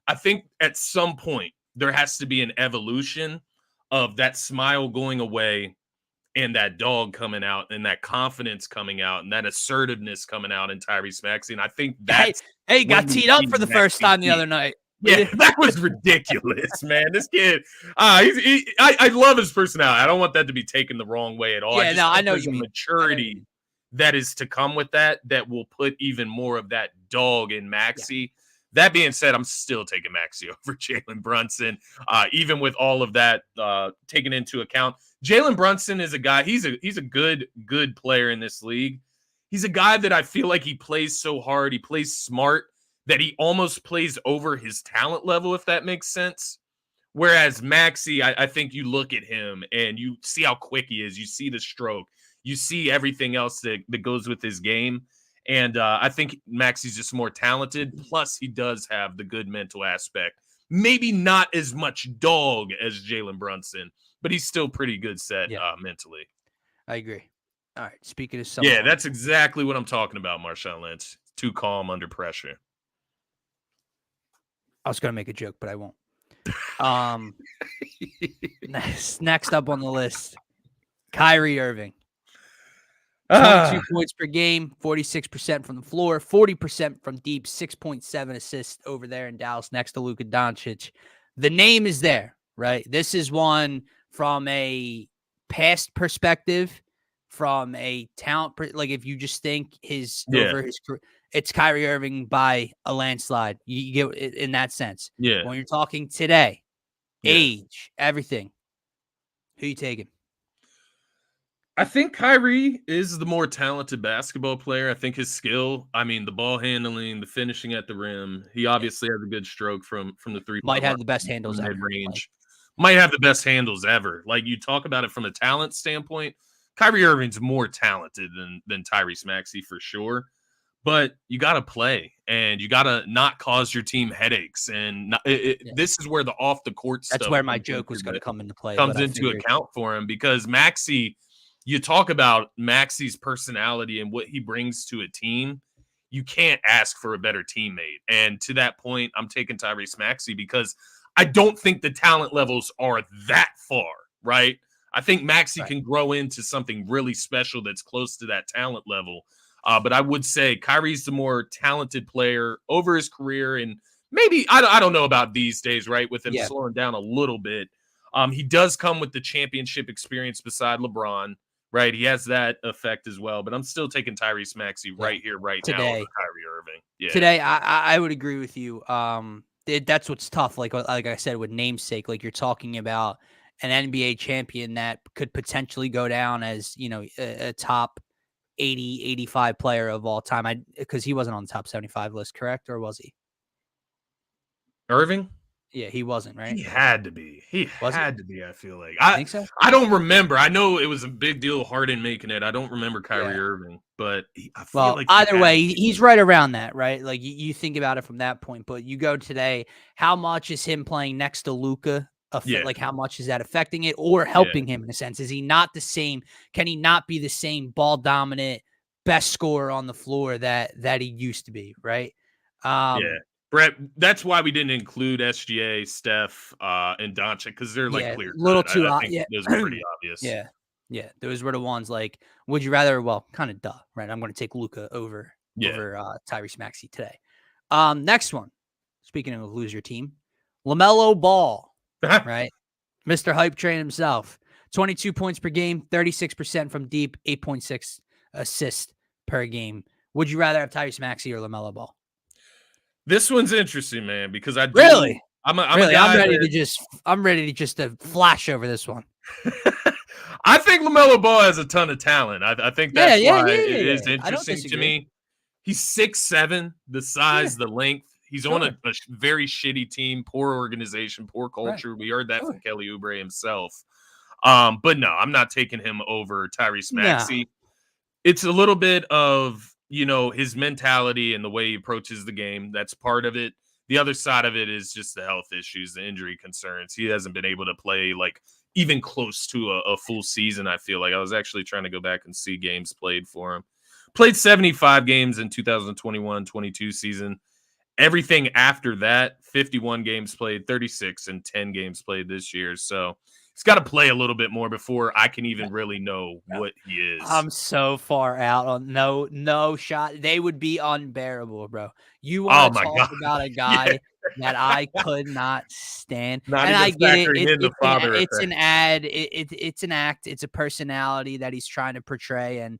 I think at some point there has to be an evolution of that smile going away and that dog coming out and that confidence coming out and that assertiveness coming out in Tyrese Maxey. And I think that's got teed up for the first time the other night. Yeah, that was ridiculous, man. This kid, I love his personality. I don't want that to be taken the wrong way at all. I know you mean. Maturity that is to come with that will put even more of that dog in Maxey. Yeah. That being said, I'm still taking Maxey over Jalen Brunson, even with all of that taken into account. Jalen Brunson is a guy. He's a good player in this league. He's a guy that I feel like he plays so hard. He plays smart that he almost plays over his talent level, if that makes sense. Whereas Maxey, I think you look at him and you see how quick he is. You see the stroke. You see everything else that goes with his game. And I think Maxey's just more talented. Plus, he does have the good mental aspect maybe not as much dog as Jalen Brunson, but he's still pretty good set mentally. I agree. All right. Speaking of someone. Yeah, that's exactly what I'm talking about, Marshawn Lynch. Too calm under pressure. I was going to make a joke, but I won't. Next up on the list, Kyrie Irving. 22 points per game, 46% from the floor, 40% from deep, 6.7 assists over there in Dallas next to Luka Doncic. The name is there, right? This is one from a past perspective, from a talent, like if you just think over his career, it's Kyrie Irving by a landslide. You get it in that sense. Yeah. When you're talking today, age, everything, who you taking? I think Kyrie is the more talented basketball player. I think his skill, the ball handling, the finishing at the rim, he obviously has a good stroke from the three. Might have the best handles ever. Mid-range. Might have the best handles ever. Like, you talk about it from a talent standpoint, Kyrie Irving's more talented than Tyrese Maxey for sure. But you got to play, and you got to not cause your team headaches. And this is where the off-the-court stuff. That's where my joke was going to come into play. Comes into account for him, because Maxey, you talk about Maxey's personality and what he brings to a team. You can't ask for a better teammate. And to that point, I'm taking Tyrese Maxey because I don't think the talent levels are that far, right? I think Maxey can grow into something really special that's close to that talent level. But I would say Kyrie's the more talented player over his career. And maybe, I don't know about these days, right? With him slowing down a little bit. He does come with the championship experience beside LeBron, right? He has that effect as well. But I'm still taking Tyrese Maxey right here, right now over Kyrie Irving. Yeah. Today, I would agree with you. That's what's tough. Like I said, with namesake, like you're talking about an NBA champion that could potentially go down as, a top 80, 85 player of all time. Because he wasn't on the top 75 list, correct? Or was he? Irving? Yeah, he wasn't, right? He had to be. To be, I feel like. I think so. I don't remember. I know it was a big deal, Harden making it. I don't remember Kyrie Irving, but I feel like either way, he's right around that, right? Like you think about it from that point, but you go today, how much is him playing next to Luka? Like how much is that affecting it or helping him in a sense? Is he not the same? Can he not be the same ball dominant best scorer on the floor that he used to be, right? Brett, that's why we didn't include SGA, Steph, and Doncic, because they're like clear. Little too obvious. Those are pretty obvious. Yeah. Those were the ones like, would you rather? Well, kind of duh, right? I'm going to take Luka over Tyrese Maxey today. Next one. Speaking of lose your team, LaMelo Ball, right? Mr. Hype Train himself. 22 points per game, 36% from deep, 8.6 assists per game. Would you rather have Tyrese Maxey or LaMelo Ball? This one's interesting, man, because I'm ready to just to flash over this one. I think LaMelo Ball has a ton of talent. I think that's why it is interesting to me. He's 6'7", the size, the length. He's on a very shitty team, poor organization, poor culture. We heard that from Kelly Oubre himself. But no, I'm not taking him over Tyrese Maxey. No. It's a little bit of, his mentality and the way he approaches the game. That's part of it. The other side of it is just the health issues, the injury concerns. He hasn't been able to play like even close to a full season. I feel like I was actually trying to go back and see games played for him. Played 75 games in 2021-22 season. Everything after that, 51 games played, 36 and 10 games played this year. So he's got to play a little bit more before I can even really know what he is. I'm so far out on no shot. They would be unbearable, bro. You want to talk about a guy that I could not stand. And I get it. It's an ad. It's an act. It's a personality that he's trying to portray and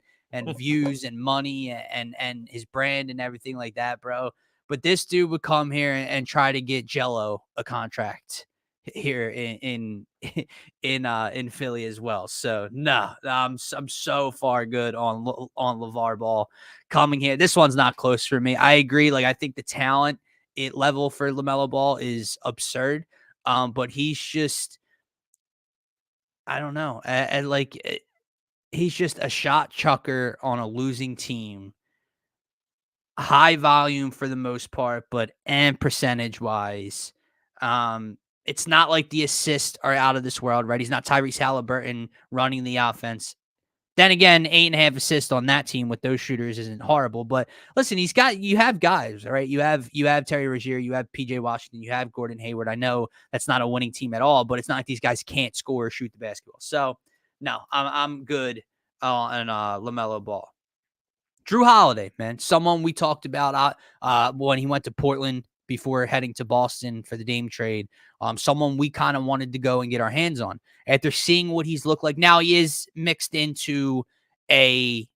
views and money and his brand and everything like that, bro. But this dude would come here and try to get Jello a contract here in Philly as well. So no, I'm so far good on LeVar Ball coming here. This one's not close for me. I agree. Like I think the talent level for LaMelo Ball is absurd. But he's just, I don't know. He's just a shot chucker on a losing team. High volume for the most part, but percentage wise, It's not like the assists are out of this world, right? He's not Tyrese Halliburton running the offense. Then again, 8.5 assists on that team with those shooters isn't horrible. But listen, you have guys, all right? You have Terry Rozier, you have PJ Washington, you have Gordon Hayward. I know that's not a winning team at all, but it's not like these guys can't score or shoot the basketball. So no, I'm good on LaMelo Ball. Drew Holiday, man, someone we talked about when he went to Portland before heading to Boston for the Dame trade. Someone we kind of wanted to go and get our hands on after seeing what he's looked like. Now he is mixed into a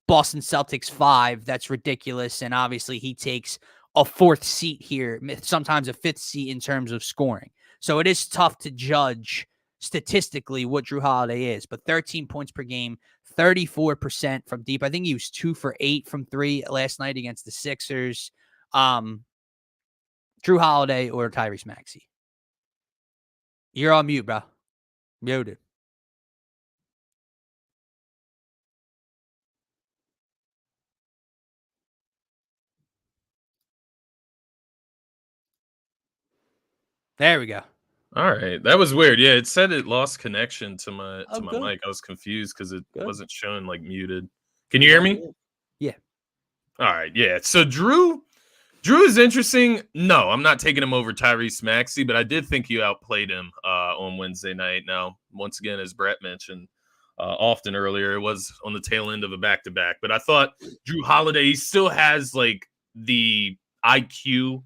Boston Celtics 5. That's ridiculous. And obviously he takes a 4th seat here, sometimes a 5th seat in terms of scoring. So it is tough to judge statistically what Drew Holiday is, but 13 points per game, 34% from deep. I think he was 2 for 8 from 3 last night against the Sixers. Drew Holiday or Tyrese Maxey? You're on mute, bro. Muted. There we go. All right, that was weird. Yeah, it said it lost connection to my Good. mic. I was confused because it Good. wasn't showing like muted. Can you hear me? Yeah. All right, yeah. So Drew is interesting. No, I'm not taking him over Tyrese Maxey, but I did think you outplayed him on Wednesday night. Now, once again, as Brett mentioned often earlier, it was on the tail end of a back-to-back. But I thought Drew Holiday, he still has like the IQ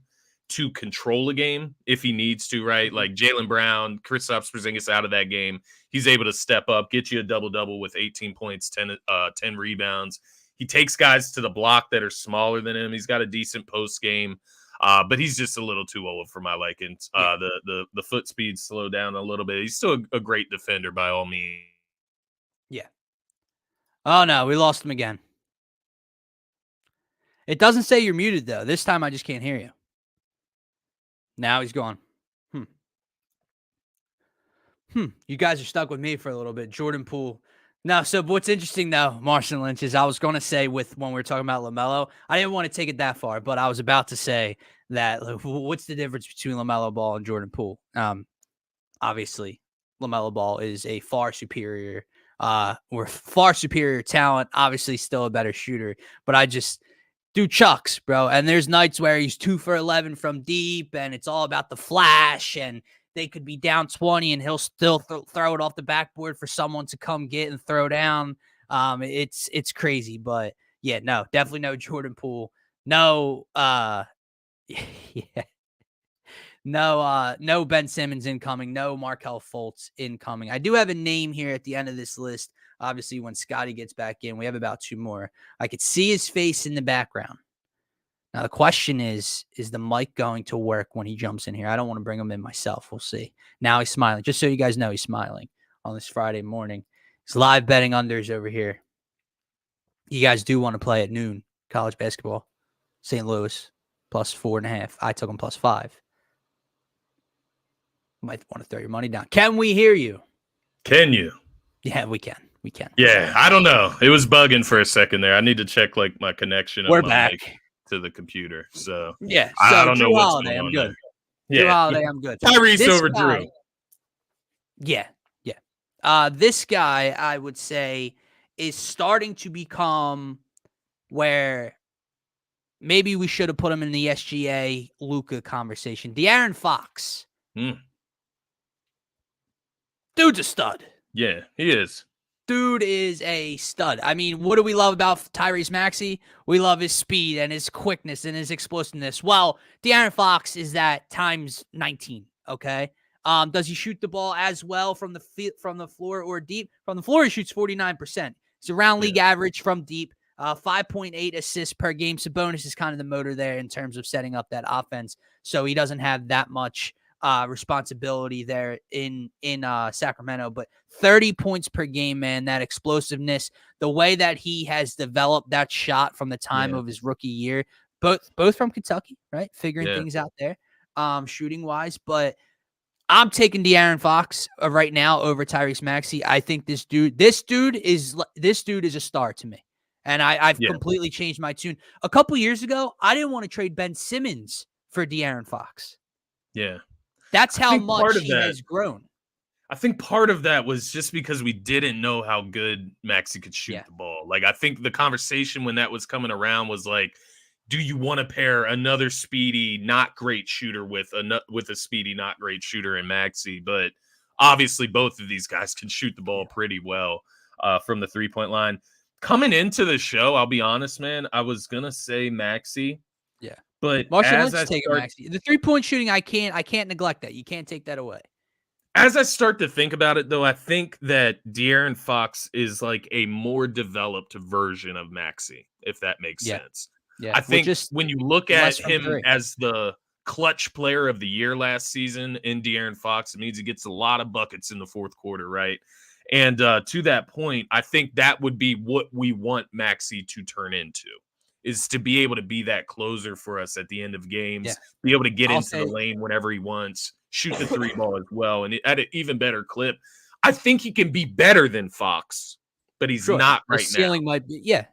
to control a game if he needs to, right? Like Jaylen Brown, Kristaps Porzingis out of that game, he's able to step up, get you a double-double with 18 points, 10 rebounds. He takes guys to the block that are smaller than him. He's got a decent post game, but he's just a little too old for my liking. The foot speed slowed down a little bit. He's still a great defender by all means. Yeah. Oh, no, we lost him again. It doesn't say you're muted, though. This time I just can't hear you. Now he's gone. You guys are stuck with me for a little bit. Jordan Poole. No, so what's interesting, though, Marshawn Lynch, is I was going to say when we were talking about LaMelo, I didn't want to take it that far, but I was about to say that what's the difference between LaMelo Ball and Jordan Poole? Obviously, LaMelo Ball is a far superior talent, obviously still a better shooter, but I just do chucks, bro. And there's nights where he's 2 for 11 from deep, and it's all about the flash, and they could be down 20 and he'll still throw it off the backboard for someone to come get and throw down. It's crazy, but yeah, no, definitely no Jordan Poole. No, no Ben Simmons incoming. No Markelle Fultz incoming. I do have a name here at the end of this list. Obviously, when Scotty gets back in, we have about 2 more. I could see his face in the background. Now, the question is the mic going to work when he jumps in here? I don't want to bring him in myself. We'll see. Now he's smiling. Just so you guys know, he's smiling on this Friday morning. He's live betting unders over here. You guys do want to play at noon, college basketball. St. Louis, plus 4.5. I took him plus 5. Might want to throw your money down. Can we hear you? Can you? Yeah, we can. We can. Yeah, I don't know. It was bugging for a second there. I need to check like my connection. We're back to the computer. So yeah, so I don't know what's Holiday, going on. I'm good. Yeah, Drew Holiday, I'm good. Tyrese over Drew. Yeah. This guy, I would say, is starting to become where maybe we should have put him in the SGA Luka conversation. De'Aaron Fox. Dude's a stud. Yeah, he is. Dude is a stud. I mean, what do we love about Tyrese Maxey? We love his speed and his quickness and his explosiveness. Well, De'Aaron Fox is that times 19, okay? Does he shoot the ball as well from the floor or deep? From the floor, he shoots 49%. He's around league average from deep. 5.8 assists per game. Sabonis is kind of the motor there in terms of setting up that offense. So he doesn't have that much responsibility there in Sacramento, but 30 points per game, man, that explosiveness, the way that he has developed that shot from the time of his rookie year, both from Kentucky, right? Figuring things out there, shooting wise, but I'm taking De'Aaron Fox right now over Tyrese Maxey. I think this dude is a star to me. And I've completely changed my tune. A couple years ago, I didn't want to trade Ben Simmons for De'Aaron Fox. Yeah. That's I how think part much of he that. has grown. I think part of that was just because we didn't know how good Maxey could shoot Yeah. the ball. Like, I think the conversation when that was coming around was like, do you want to pair another speedy, not great shooter with a speedy, not great shooter in Maxey? But obviously, both of these guys can shoot the ball pretty well from the 3-point line. Coming into the show, I'll be honest, man, I was gonna say Maxey, Yeah. but Marshall as Lynch I take it, start Maxey. The 3-point shooting, I can't neglect that. You can't take that away. As I start to think about it, though, I think that De'Aaron Fox is like a more developed version of Maxey, if that makes sense. Yeah. I think just when you look less at from him three. as the clutch player of the year last season in De'Aaron Fox, it means he gets a lot of buckets in the fourth quarter, right? And to that point, I think that would be what we want Maxey to turn into, is to be able to be that closer for us at the end of games, be able to get into the lane whenever he wants, shoot the 3 ball as well, and at an even better clip. I think he can be better than Fox, but he's not right now. The ceiling might be, yeah.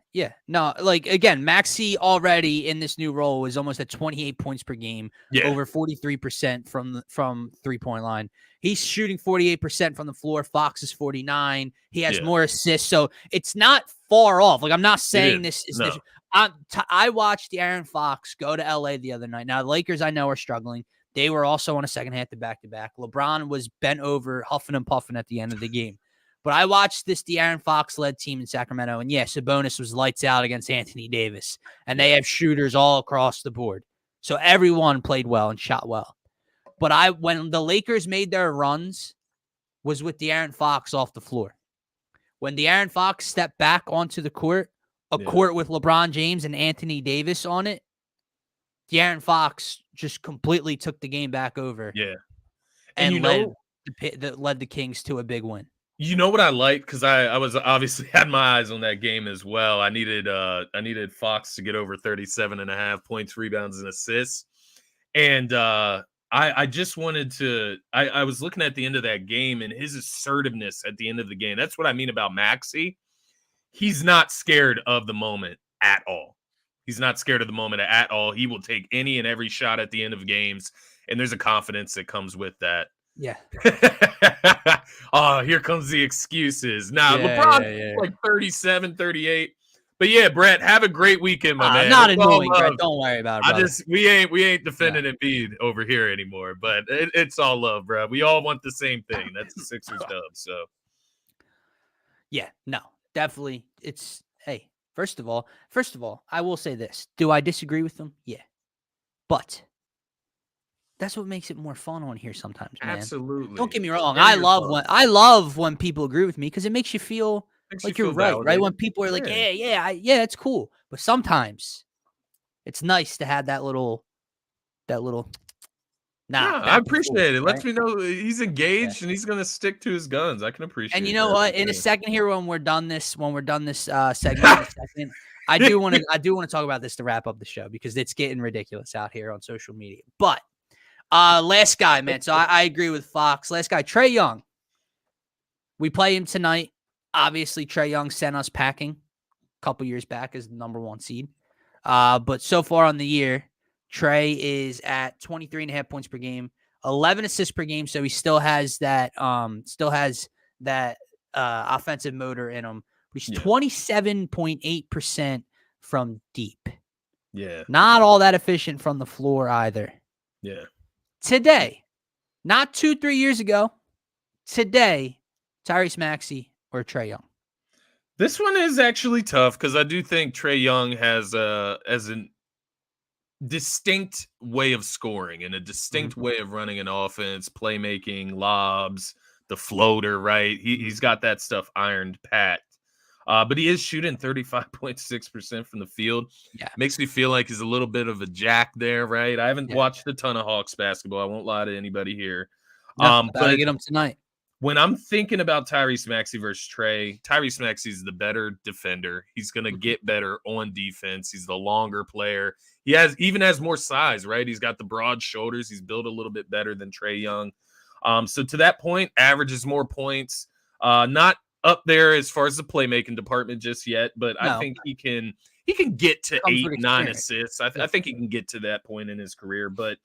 No, like, again, Maxey already in this new role is almost at 28 points per game, over 43% from 3-point line. He's shooting 48% from the floor. Fox is 49. He has more assists, so it's not far off. Like, I'm not saying this is this. I watched De'Aaron Fox go to LA the other night. Now, the Lakers, I know, are struggling. They were also on a second half to back-to-back. LeBron was bent over, huffing and puffing at the end of the game. But I watched this De'Aaron Fox-led team in Sacramento, and Sabonis was lights out against Anthony Davis, and they have shooters all across the board. So everyone played well and shot well. But when the Lakers made their runs, was with De'Aaron Fox off the floor. When De'Aaron Fox stepped back onto the court, court with LeBron James and Anthony Davis on it, De'Aaron Fox just completely took the game back over. Yeah. And led the Kings to a big win. You know what I like? Because I was obviously had my eyes on that game as well. I needed Fox to get over 37.5 points, rebounds, and assists. And I just wanted to I was looking at the end of that game and his assertiveness at the end of the game. That's what I mean about Maxey. He's not scared of the moment at all. He's not scared of the moment at all. He will take any and every shot at the end of games. And there's a confidence that comes with that. Yeah. Oh, here comes the excuses. Now, LeBron like 37, 38. But yeah, Brett, have a great weekend, my man. Not annoying, Brett. Don't worry about it. We ain't defending Embiid over here anymore. But it's all love, bro. We all want the same thing. That's the Sixers dub. So yeah, no, definitely. It's First of all, I will say this. Do I disagree with them? Yeah. But that's what makes it more fun on here sometimes, man. Absolutely. Don't get me wrong. I love when people agree with me because it makes you feel like you're right, right? When people are like, yeah, it's cool. But sometimes it's nice to have that little I appreciate it. Lets me know he's engaged and he's going to stick to his guns. I can appreciate it. And you know what? In a second here, when we're done this segment, I do want to talk about this to wrap up the show because it's getting ridiculous out here on social media. But last guy, man. So I agree with Fox. Last guy, Trae Young. We play him tonight. Obviously, Trae Young sent us packing a couple years back as the number 1 seed. But so far on the year, Trae is at 23.5 points per game, 11 assists per game. So he still has that offensive motor in him. He's 27.8% from deep. Yeah. Not all that efficient from the floor either. Yeah. Today, not 2-3 years ago, today, Tyrese Maxey or Trae Young? This one is actually tough because I do think Trae Young has a distinct way of scoring and a distinct way of running an offense, playmaking, lobs, the floater, right? He's got that stuff ironed packed. But he is shooting 35.6% from the field. Yeah. Makes me feel like he's a little bit of a jack there, right? I haven't watched a ton of Hawks basketball. I won't lie to anybody here. But get him tonight. When I'm thinking about Tyrese Maxey versus Trae, Tyrese Maxey is the better defender. He's going to get better on defense. He's the longer player. He even has more size, right? He's got the broad shoulders. He's built a little bit better than Trae Young. So to that point, averages more points. Not up there as far as the playmaking department just yet, but I think he can get to 8-9 assists. I think he can get to that point in his career. But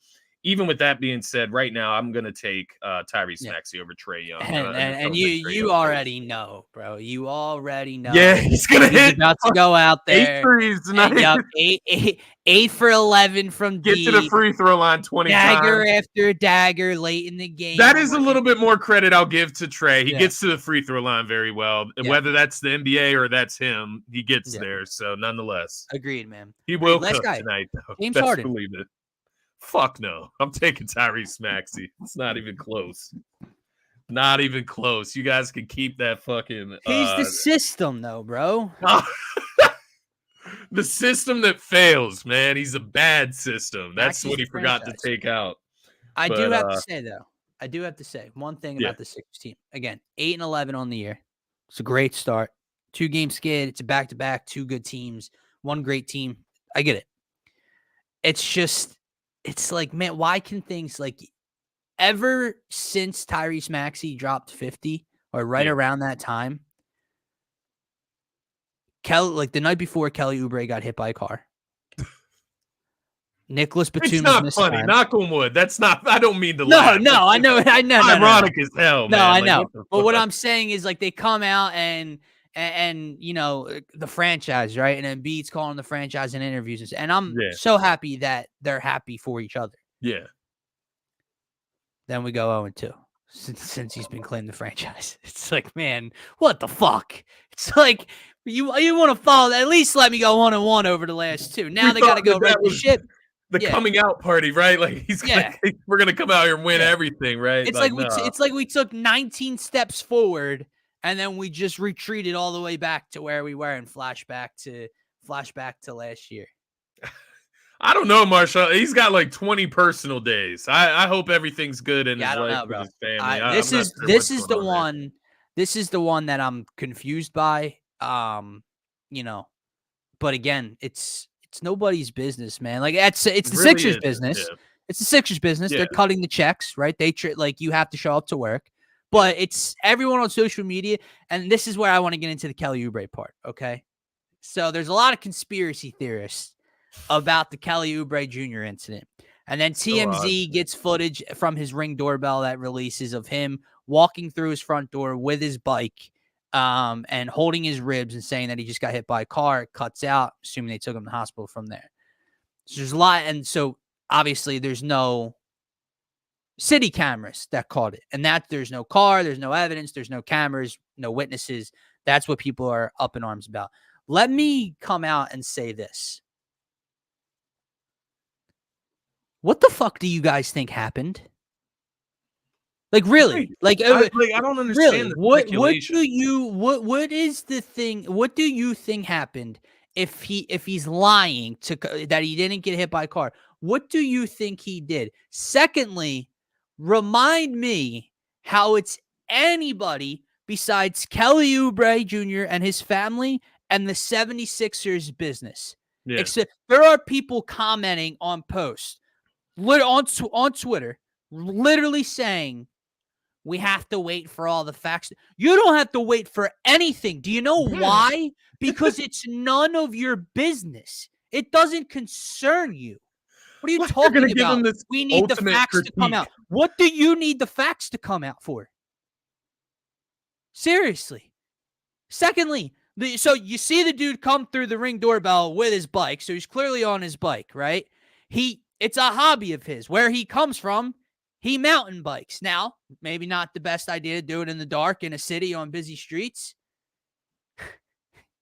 even with that being said, right now I'm gonna take Tyrese Maxey over Trae Young. And you already know, bro. You already know. Yeah, he's gonna hit. About to go out there. 8 threes tonight. Yep, 8 for 11 from Get deep. to the free throw line 20 dagger times. after dagger late in the game. That is a little bit more credit I'll give to Trae. He Yeah. gets to the free throw line very well. Yeah. Whether that's the NBA or that's him, he gets Yeah. there. So nonetheless, agreed, man. he will Last cook guy, tonight, though. James Best Harden. believe it. Fuck no. I'm taking Tyrese Maxey. It's not even close. Not even close. You guys can keep that fucking. He's the system, though, bro. The system that fails, man. He's a bad system. That's what he forgot to take out. I do have to say, though. I do have to say one thing about the Sixers team. Again, 8-11 on the year. It's a great start. 2-game skid. It's a back-to-back. 2 good teams. 1 great team. I get it. It's just, it's like, man, why can things like ever since Tyrese Maxey dropped 50 or right around that time, like the night before Kelly Oubre got hit by a car. Nicholas Batum. It's not funny. Time. Knock on wood. That's not. I don't mean to laugh. No, I know. Ironic as hell. No, man. I know. But what I'm saying is, like, they come out and you know the franchise, right? And then Embiid's calling the franchise in interviews, and I'm so happy that they're happy for each other. Yeah. Then we go 0-2 since he's been claimed the franchise. It's like, man, what the fuck? It's like. You want to follow? At least let me go 1-1 over the last 2. Now they got to go right the ship. The coming out party, right? Like we're gonna come out here and win everything, right? It's like we took 19 steps forward and then we just retreated all the way back to where we were and flashback to last year. I don't know, Marshall. He's got like 20 personal days. I hope everying's good in his life with his family. This is the one. This is the one that I'm confused by. You know, but again, it's nobody's business, man. Like it's the really Sixers' business. Yeah. It's the Sixers' business. Yeah. They're cutting the checks, right? They like you have to show up to work, but it's everyone on social media. And this is where I want to get into the Kelly Oubre part. Okay, so there's a lot of conspiracy theorists about the Kelly Oubre Jr. incident, and then TMZ gets footage from his Ring doorbell that releases of him walking through his front door with his bike. And holding his ribs and saying that he just got hit by a car. It cuts out, assuming they took him to the hospital from there. So there's a lot. And so obviously there's no city cameras that caught it. And that there's no car, there's no evidence, there's no cameras, no witnesses. That's what people are up in arms about. Let me come out and say this. What the fuck do you guys think happened? Like really, I don't understand. Really, what is the thing? What do you think happened if he's lying that he didn't get hit by a car? What do you think he did? Secondly, remind me how it's anybody besides Kelly Oubre Jr. and his family and the 76ers business. Yeah. Except there are people commenting on posts on Twitter, literally saying, we have to wait for all the facts. You don't have to wait for anything. Do you know why? Because it's none of your business. It doesn't concern you. What are you talking about? We need the facts to come out. What do you need the facts to come out for? Seriously. Secondly, so you see the dude come through the Ring doorbell with his bike. So he's clearly on his bike, right? It's a hobby of his. Where he comes from, he mountain bikes. Now, maybe not the best idea to do it in the dark in a city on busy streets.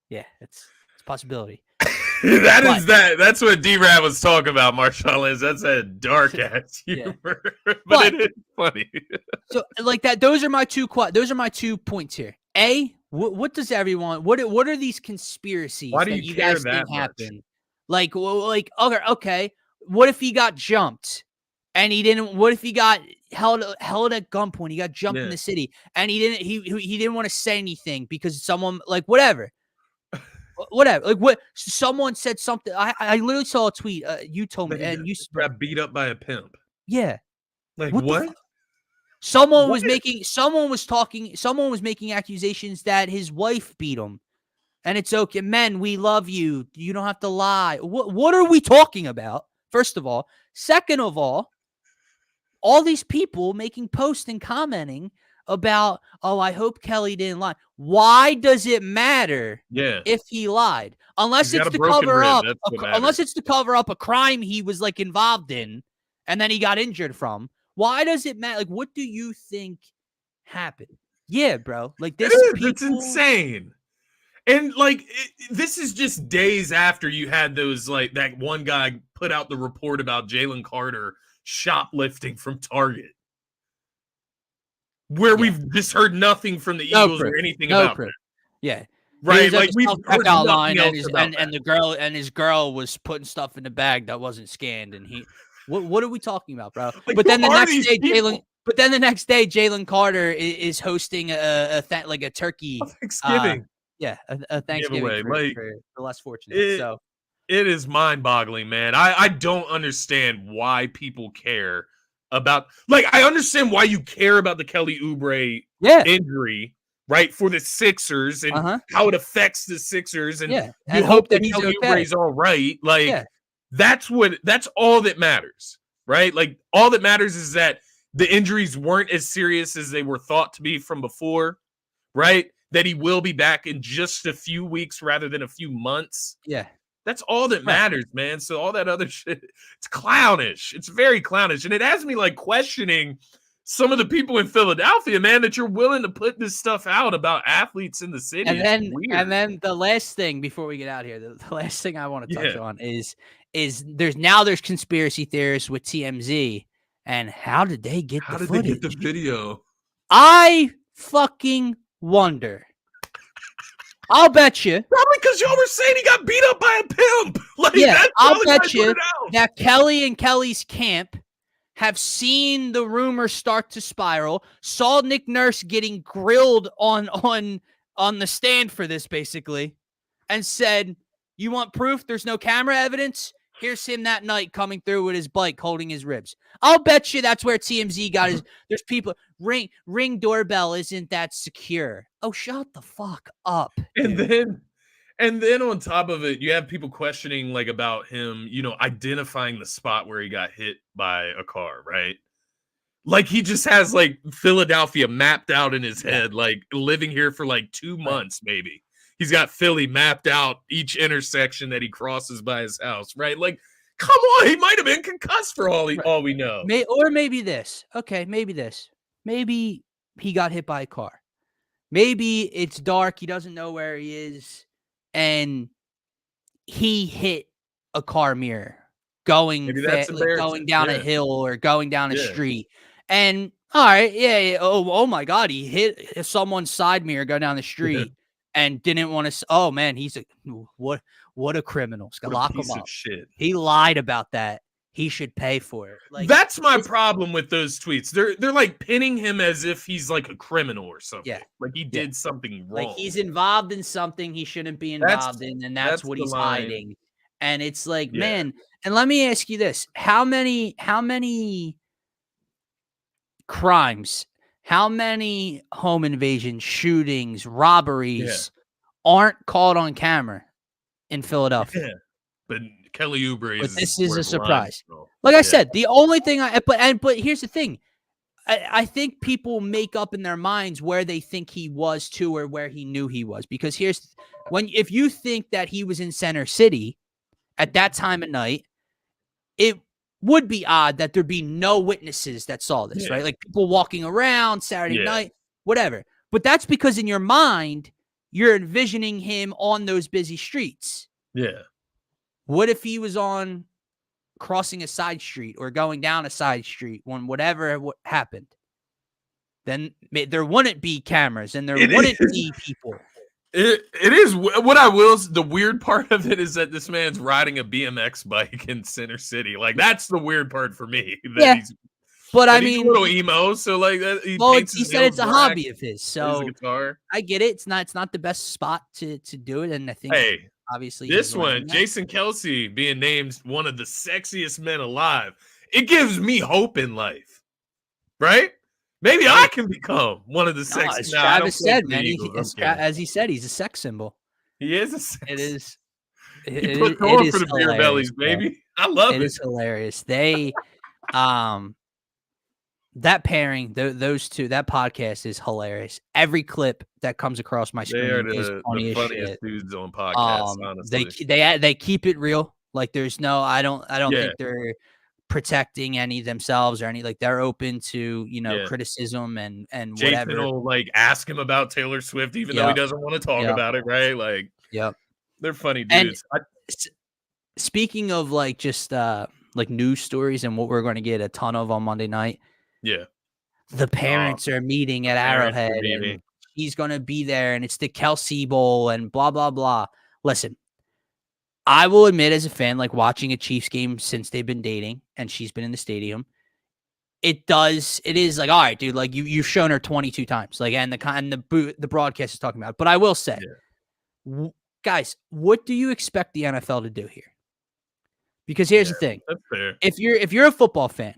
Yeah, it's a possibility. That's what D-Rab was talking about, Marshall, is that's a dark ass humor. But it is funny. So like that, those are my two points here. A, what does everyone what are these conspiracies that you guys think happen? Like okay, what if he got jumped? And he didn't. What if he got held at gunpoint? He got jumped in the city, and he didn't. He didn't want to say anything because someone whatever. Like what? Someone said something. I literally saw a tweet. You told me, and you got beat up by a pimp. Yeah. Like what? Someone was making accusations that his wife beat him, and it's okay. Men, we love you. You don't have to lie. What are we talking about? First of all. Second of all, all these people making posts and commenting about, oh, I hope Kelly didn't lie. Why does it matter if he lied? Unless it's to cover up, unless it's to cover up a crime he was like involved in and then he got injured from. Why does it matter? Like, what do you think happened? Yeah, bro. Like this, it's insane. And like this is just days after you had those, like that one guy put out the report about Jalen Carter shoplifting from Target, where we've just heard nothing from the Eagles or anything about it. Yeah. Right, like we've heard nothing else and the girl and his girl was putting stuff in the bag that wasn't scanned, and he. What are we talking about, bro? Like, but then the next day, Jalen Carter is hosting a turkey Thanksgiving. A Thanksgiving for the less fortunate. So it is mind-boggling, man. I don't understand why people care about. Like, I understand why you care about the Kelly Oubre injury. Right, for the Sixers and how it affects the Sixers, and you hope that Kelly Oubre's all right. Like that's all that matters, right? Like all that matters is that the injuries weren't as serious as they were thought to be from before, right? That he will be back in just a few weeks rather than a few months. Yeah, that's all that matters, man. So all that other shit, it's clownish. It's very clownish, and it has me like questioning some of the people in Philadelphia, man, that you're willing to put this stuff out about athletes in the city. And then the last thing before we get out here, the last thing I want to touch on is there's conspiracy theorists with TMZ, and how did they get the footage? How did they get the video? I fucking wonder. I'll bet you. Probably because y'all were saying he got beat up by a pimp. Like, I'll bet you that Kelly and Kelly's camp have seen the rumors start to spiral, saw Nick Nurse getting grilled on the stand for this, basically, and said, you want proof? There's no camera evidence? Here's him that night coming through with his bike holding his ribs. I'll bet you that's where TMZ got his. There's people. Ring doorbell isn't that secure. Oh, shut the fuck up. And then on top of it, you have people questioning like about him, identifying the spot where he got hit by a car, right? Like he just has like Philadelphia mapped out in his head, like living here for like 2 months, maybe. He's got Philly mapped out, each intersection that he crosses by his house, right? Like, come on, he might have been concussed for all we know. Maybe this. Okay, maybe this. Maybe he got hit by a car. Maybe it's dark. He doesn't know where he is. And he hit a car mirror going down a hill or going down a street. And all right, oh my God, he hit someone's side mirror going down the street and didn't want to. Oh man, he's what a criminal. Lock him up. Shit. He lied about that. He should pay for it. Like, that's my problem with those tweets. They're like pinning him as if he's like a criminal or something. Yeah. Like he did something wrong. Like he's involved in something he shouldn't be involved in, and that's what he's hiding. And it's like, man, and let me ask you this. How many crimes, how many home invasions, shootings, robberies aren't caught on camera in Philadelphia? Yeah. But Kelly Oubre this is a surprise. Like I said, the only thing but here's the thing. I think people make up in their minds where they think he was to or where he knew he was. Because if you think that he was in Center City at that time of night, it would be odd that there'd be no witnesses that saw this, right? Like people walking around Saturday night, whatever. But that's because in your mind, you're envisioning him on those busy streets. Yeah. What if he was on crossing a side street or going down a side street when whatever happened? Then there wouldn't be cameras and there wouldn't be people. It is what I will. The weird part of it is that this man's riding a BMX bike in Center City. Like that's the weird part for me. But I mean, he's a little emo, so like that. He said it's a hobby of his. So guitar. I get it. It's not the best spot to do it, and I think. Hey. Obviously, this one, Jason Kelce being named one of the sexiest men alive. It gives me hope in life, right? Maybe I can become one of the sexiest. As Travis said, man, as he said, he's a sex symbol. He is a sex. It is. He put going for the beer bellies, baby. I love it. It is hilarious. They, that pairing, those two, that podcast is hilarious. Every clip that comes across my They are screen is the funny as funniest shit. dudes on podcasts, They honestly. they keep it real. Like there's no, I don't Yeah, think they're protecting any themselves or any, like they're open to, yeah. criticism and Jason whatever. will like ask him about Taylor Swift, even though he Yep. doesn't want to talk Yep. about it, right? Like Yep. they're funny And dudes. speaking of like just like news stories and what we're going to get a ton of on Monday night, Yeah. the parents are meeting at Parents are Arrowhead meeting. and he's going to be there and it's the Kelsey Bowl and blah, blah, blah. Listen, I will admit as a fan, like watching a Chiefs game since they've been dating and she's been in the stadium, it is like, all right, dude, like you've shown her 22 times, like, and the broadcast is talking about it. But I will say, guys, what do you expect the NFL to do here? Because here's the thing. That's fair. If you're a football fan,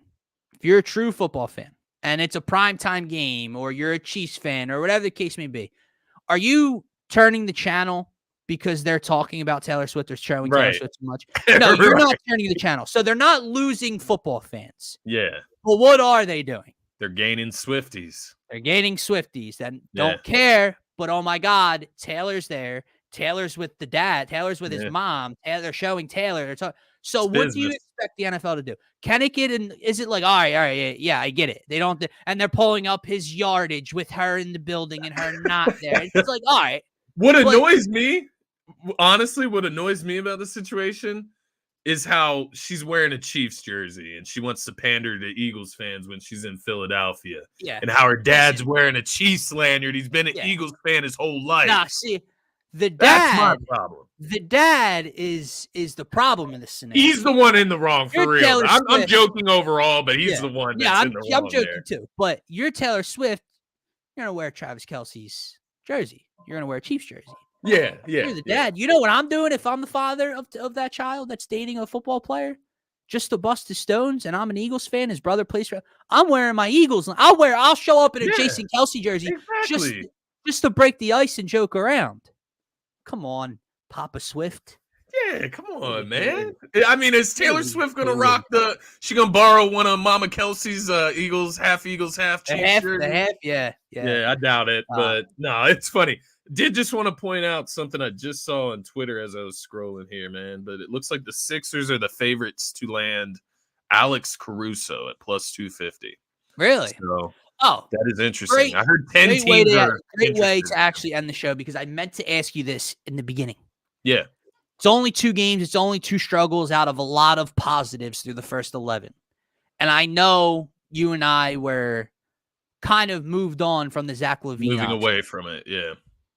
if you're a true football fan, and it's a primetime game, or you're a Chiefs fan, or whatever the case may be, are you turning the channel because they're talking about Taylor Swift or showing Taylor Swift too much? No, you're not turning the channel. So they're not losing football fans. Yeah. But what are they doing? They're gaining Swifties. They're gaining Swifties that don't care, but oh my God, Taylor's there. Taylor's with the dad. Taylor's with his mom. They're showing Taylor. So what do you expect the NFL to do? Can it get in? Is it like, all right, yeah, I get it. They don't, and they're pulling up his yardage with her in the building and her not there. It's like, all right. What annoys me, honestly, what annoys me about the situation is how she's wearing a Chiefs jersey and she wants to pander to Eagles fans when she's in Philadelphia. Yeah. And how her dad's wearing a Chiefs lanyard. He's been an Eagles fan his whole life. Nah, see, that's my problem. The dad is the problem in this scenario. He's the one in the wrong for real. I'm joking overall, but he's the one that's in the wrong. I'm joking too. But you're Taylor Swift. You're gonna wear Travis Kelce's jersey. You're gonna wear a Chiefs jersey. Yeah. You're the dad. You know what I'm doing if I'm the father of that child that's dating a football player? Just to bust his stones, and I'm an Eagles fan. His brother plays for. I'm wearing my Eagles. I'll show up in a Jason Kelce jersey just to break the ice and joke around. Come on, Papa Swift. Yeah, come on, man. I mean, is Taylor Swift gonna rock the? She gonna borrow one of Mama Kelsey's Eagles, half Chiefs jersey? The half, yeah. I doubt it, but no, it's funny. Did just want to point out something I just saw on Twitter as I was scrolling here, man. But it looks like the Sixers are the favorites to land Alex Caruso at plus 250. Really? So, that is interesting. Great, I heard 10 teams great way to actually end the show because I meant to ask you this in the beginning. Yeah. It's only 2 games. It's only 2 struggles out of a lot of positives through the first 11. And I know you and I were kind of moved on from the Zach LaVine moving option. away from it, yeah.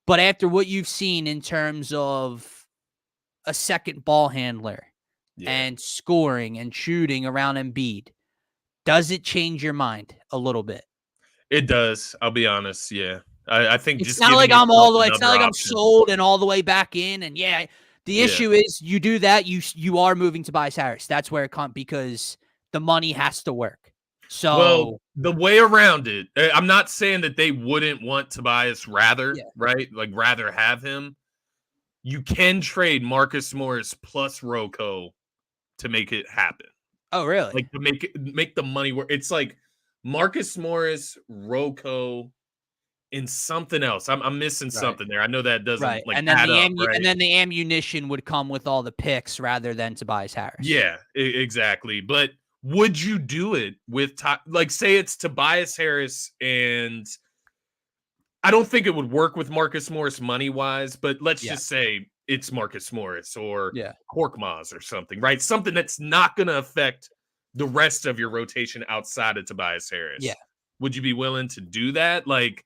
But after what you've seen in terms of a second ball handler and scoring and shooting around Embiid, does it change your mind a little bit? It does. I'll be honest. Yeah, I think it's not like I'm all the way. It's not like I'm sold and all the way back in. And the issue is you do that, you are moving Tobias Harris. That's where it comes because the money has to work. So the way around it, I'm not saying that they wouldn't want Tobias right? Like rather have him. You can trade Marcus Morris plus Rocco to make it happen. Oh, really? Like to make the money work. It's like Marcus Morris, Rocco, and something else. I'm missing something there. I know that doesn't like and then add up, and then the ammunition would come with all the picks rather than Tobias Harris. Yeah, exactly. But would you do it with like say it's Tobias Harris and I don't think it would work with Marcus Morris money wise, but let's just say it's Marcus Morris or Korkmaz or something, right? Something that's not going to affect the rest of your rotation outside of Tobias Harris. Yeah. Would you be willing to do that? Like,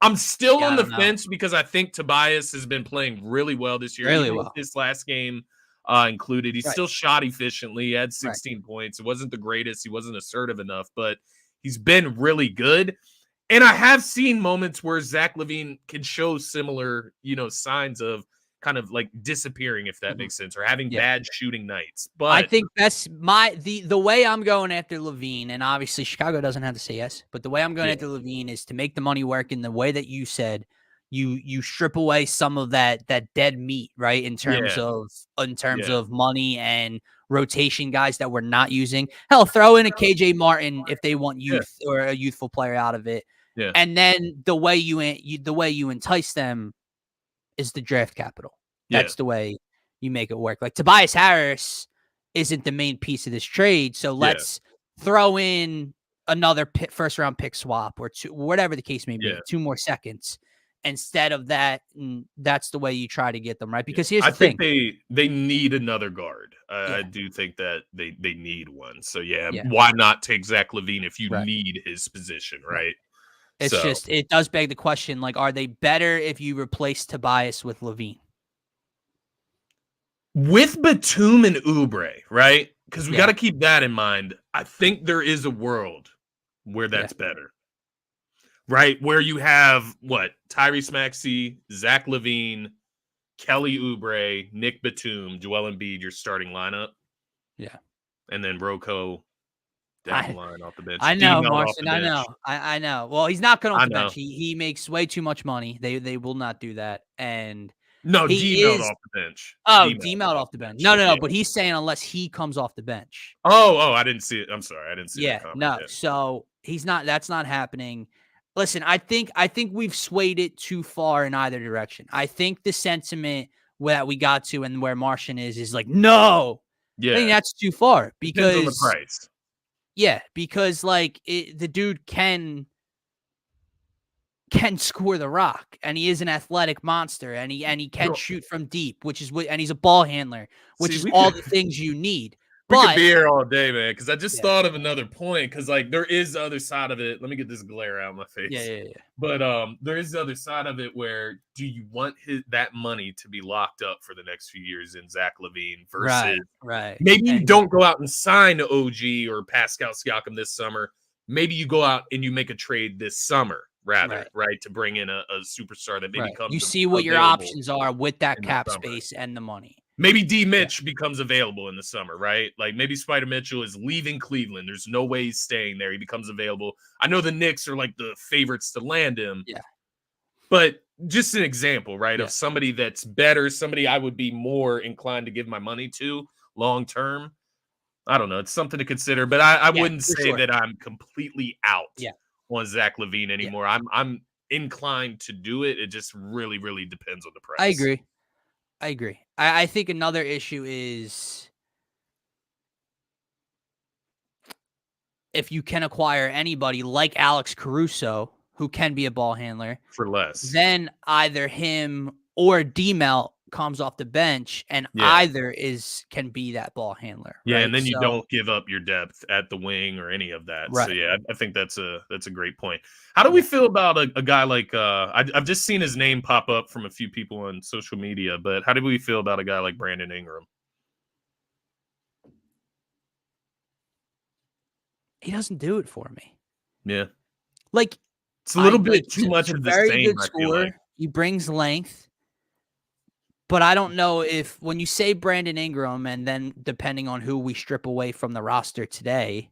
I'm still on the fence because I think Tobias has been playing really well this year. Really well. This last game included. He still shot efficiently. He had 16 points. It wasn't the greatest. He wasn't assertive enough, but he's been really good. And I have seen moments where Zach LaVine can show similar, signs of kind of like disappearing, if that makes sense, or having bad shooting nights. But I think that's the way I'm going after LaVine, and obviously Chicago doesn't have to say yes, but the way I'm going after LaVine is to make the money work in the way that you said. you strip away some of that dead meat, right? In terms of money and rotation guys that we're not using. Hell, throw in a KJ Martin if they want youth or a youthful player out of it. Yeah. And then the way you entice them is the draft capital. That's the way you make it work. Like Tobias Harris isn't the main piece of this trade, so let's throw in another first round pick swap or two, whatever the case may be, 2 more seconds instead of that. And that's the way you try to get them, right? Because here's the thing. I think they need another guard. I do think that they need one. So why not take Zach LaVine if you need his position, right? It's just, it does beg the question, like, are they better if you replace Tobias with LaVine? With Batum and Oubre, right? Because we got to keep that in mind. I think there is a world where that's better, right? Where you have, Tyrese Maxey, Zach LaVine, Kelly Oubre, Nick Batum, Joel Embiid, your starting lineup. Yeah. And then Rocco down the line off the bench. I know, Marcin. I know. Well, he's not going off the bench. He makes way too much money. They will not do that. And no, D-Melt off the bench. Oh, D-Melt off the bench. No. But he's saying unless he comes off the bench. Oh, I didn't see it. I'm sorry. I didn't see it. No. So he's not. That's not happening. Listen, I think we've swayed it too far in either direction. I think the sentiment that we got to and where Martian is like, no. Yeah. I think that's too far because depends on the price. Yeah, because like the dude can score the rock, and he is an athletic monster, and he can shoot from deep, which is what, and he's a ball handler, which is all the things you need. We could be here all day, man, because I just thought of another point, because like there is the other side of it. Let me get this glare out of my face. Yeah. But there is the other side of it where do you want that money to be locked up for the next few years in Zach LaVine versus maybe you don't go out and sign OG or Pascal Siakam this summer. Maybe you go out and you make a trade this summer rather, right? To bring in a superstar that maybe comes. You see what your options are with that cap space and the money. Maybe D. Mitch becomes available in the summer, right? Like maybe Spider Mitchell is leaving Cleveland. There's no way he's staying there. He becomes available. I know the Knicks are like the favorites to land him. Yeah. But just an example, right? Of somebody that's better, somebody I would be more inclined to give my money to long term. I don't know. It's something to consider, but I wouldn't say that I'm completely out on Zach LaVine anymore. I'm inclined to do it. It just really, really depends on the price. I agree. I think another issue is if you can acquire anybody like Alex Caruso, who can be a ball handler for less, then either him or D-Melt comes off the bench, and either can be that ball handler. Yeah, right? And then you don't give up your depth at the wing or any of that. Right. So yeah, I think that's a great point. How do we feel about a guy like I've just seen his name pop up from a few people on social media, but how do we feel about a guy like Brandon Ingram? He doesn't do it for me. Yeah. Like it's a little bit too much of the very same. Good scorer. Like. He brings length. But I don't know if when you say Brandon Ingram, and then depending on who we strip away from the roster today,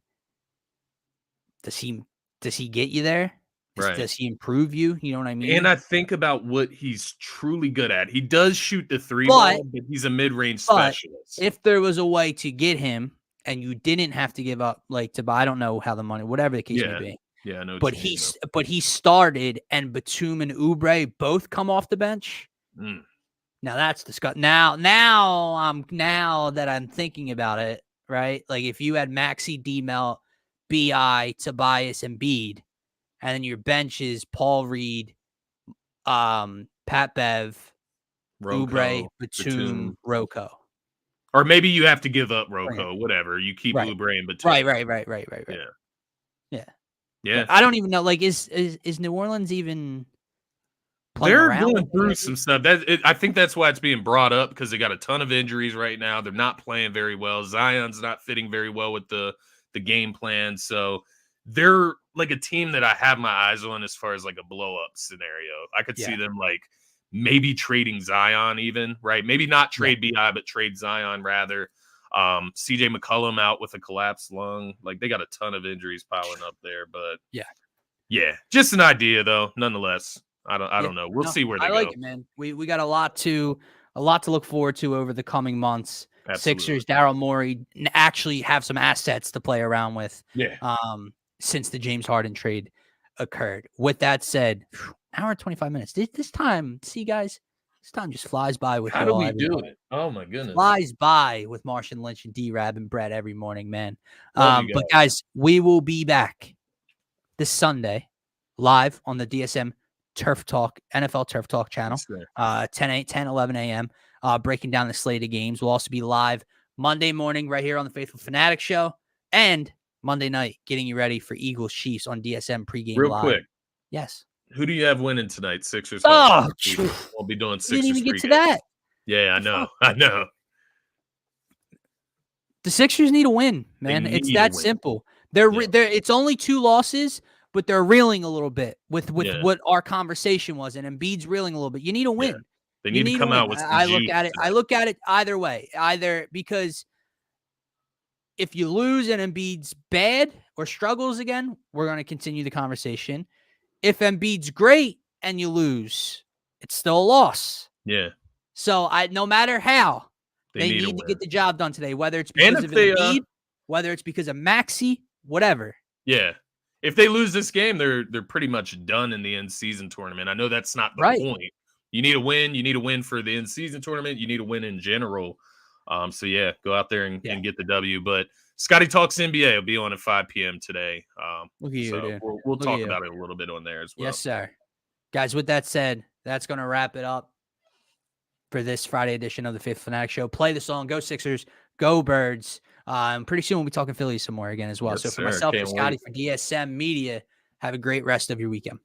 does he get you there? Right. Does he improve you? You know what I mean? And I think about what he's truly good at. He does shoot the three ball, but he's a mid-range specialist. If there was a way to get him and you didn't have to give up I don't know how the money, whatever the case may be. Yeah, I know. But he started, and Batum and Oubre both come off the bench. Mm. Now that's disgusting. Now that I'm thinking about it, right? Like if you had Maxey, D-Melt, B.I., Tobias, and Embiid, and then your bench is Paul Reed, Pat Bev, Oubre, Batum, Rocco. Or maybe you have to give up Rocco, whatever. You keep Oubre and Batum. Right. Yeah. I don't even know. Like, is New Orleans even? They're going through some stuff. I think that's why it's being brought up, because they got a ton of injuries right now. They're not playing very well. Zion's not fitting very well with the game plan. So they're like a team that I have my eyes on as far as like a blow up scenario. I could see them like maybe trading Zion even, right? Maybe not trade BI, but trade Zion rather. CJ McCollum out with a collapsed lung. Like they got a ton of injuries piling up there, but yeah, just an idea though, nonetheless. I don't know. We'll see where they I go. like it, man. We got a lot to look forward to over the coming months. Absolutely. Sixers, Daryl Morey actually have some assets to play around with. Yeah. Since the James Harden trade occurred. With that said, hour and 25 minutes. This time, see guys, this time just flies by with How do we do it? Oh my goodness. Flies by with Martian Lynch and D-Rab and Brett every morning, man. Love you But guys, we will be back this Sunday live on the DSM Turf Talk, NFL Turf Talk channel, 10, 11 a.m., breaking down the slate of games. We'll also be live Monday morning right here on the Phaithful Phanatics show, and Monday night getting you ready for Eagles Chiefs on DSM pregame Real live. quick. Yes. Who do you have winning tonight? Sixers. Oh, we'll be doing Sixers. Didn't even get to that. Yeah, I know. The Sixers need a win, man. It's that simple. It's only 2 losses, but they're reeling a little bit with what our conversation was, and Embiid's reeling a little bit. You need a win. Yeah. They need to come out with some juice. I look at it either way. Either because if you lose and Embiid's bad or struggles again, we're going to continue the conversation. If Embiid's great and you lose, it's still a loss. Yeah. So no matter how, they need to get the job done today, whether it's because of Embiid, whether it's because of Maxey, whatever. Yeah. If they lose this game, they're pretty much done in the end-season tournament. I know that's not the point. You need a win. You need a win for the end-season tournament. You need a win in general. So, yeah, go out there and get the W. But Scotty Talks NBA will be on at 5 p.m. today. Look at you, dude. We'll talk about it a little bit on there as well. Yes, sir. Guys, with that said, that's going to wrap it up for this Friday edition of the Fifth Fanatic Show. Play the song. Go Sixers. Go Birds. Pretty soon we'll be talking Phillies some more again as well. Yes, so for myself, for Scotty, for DSM Media, have a great rest of your weekend.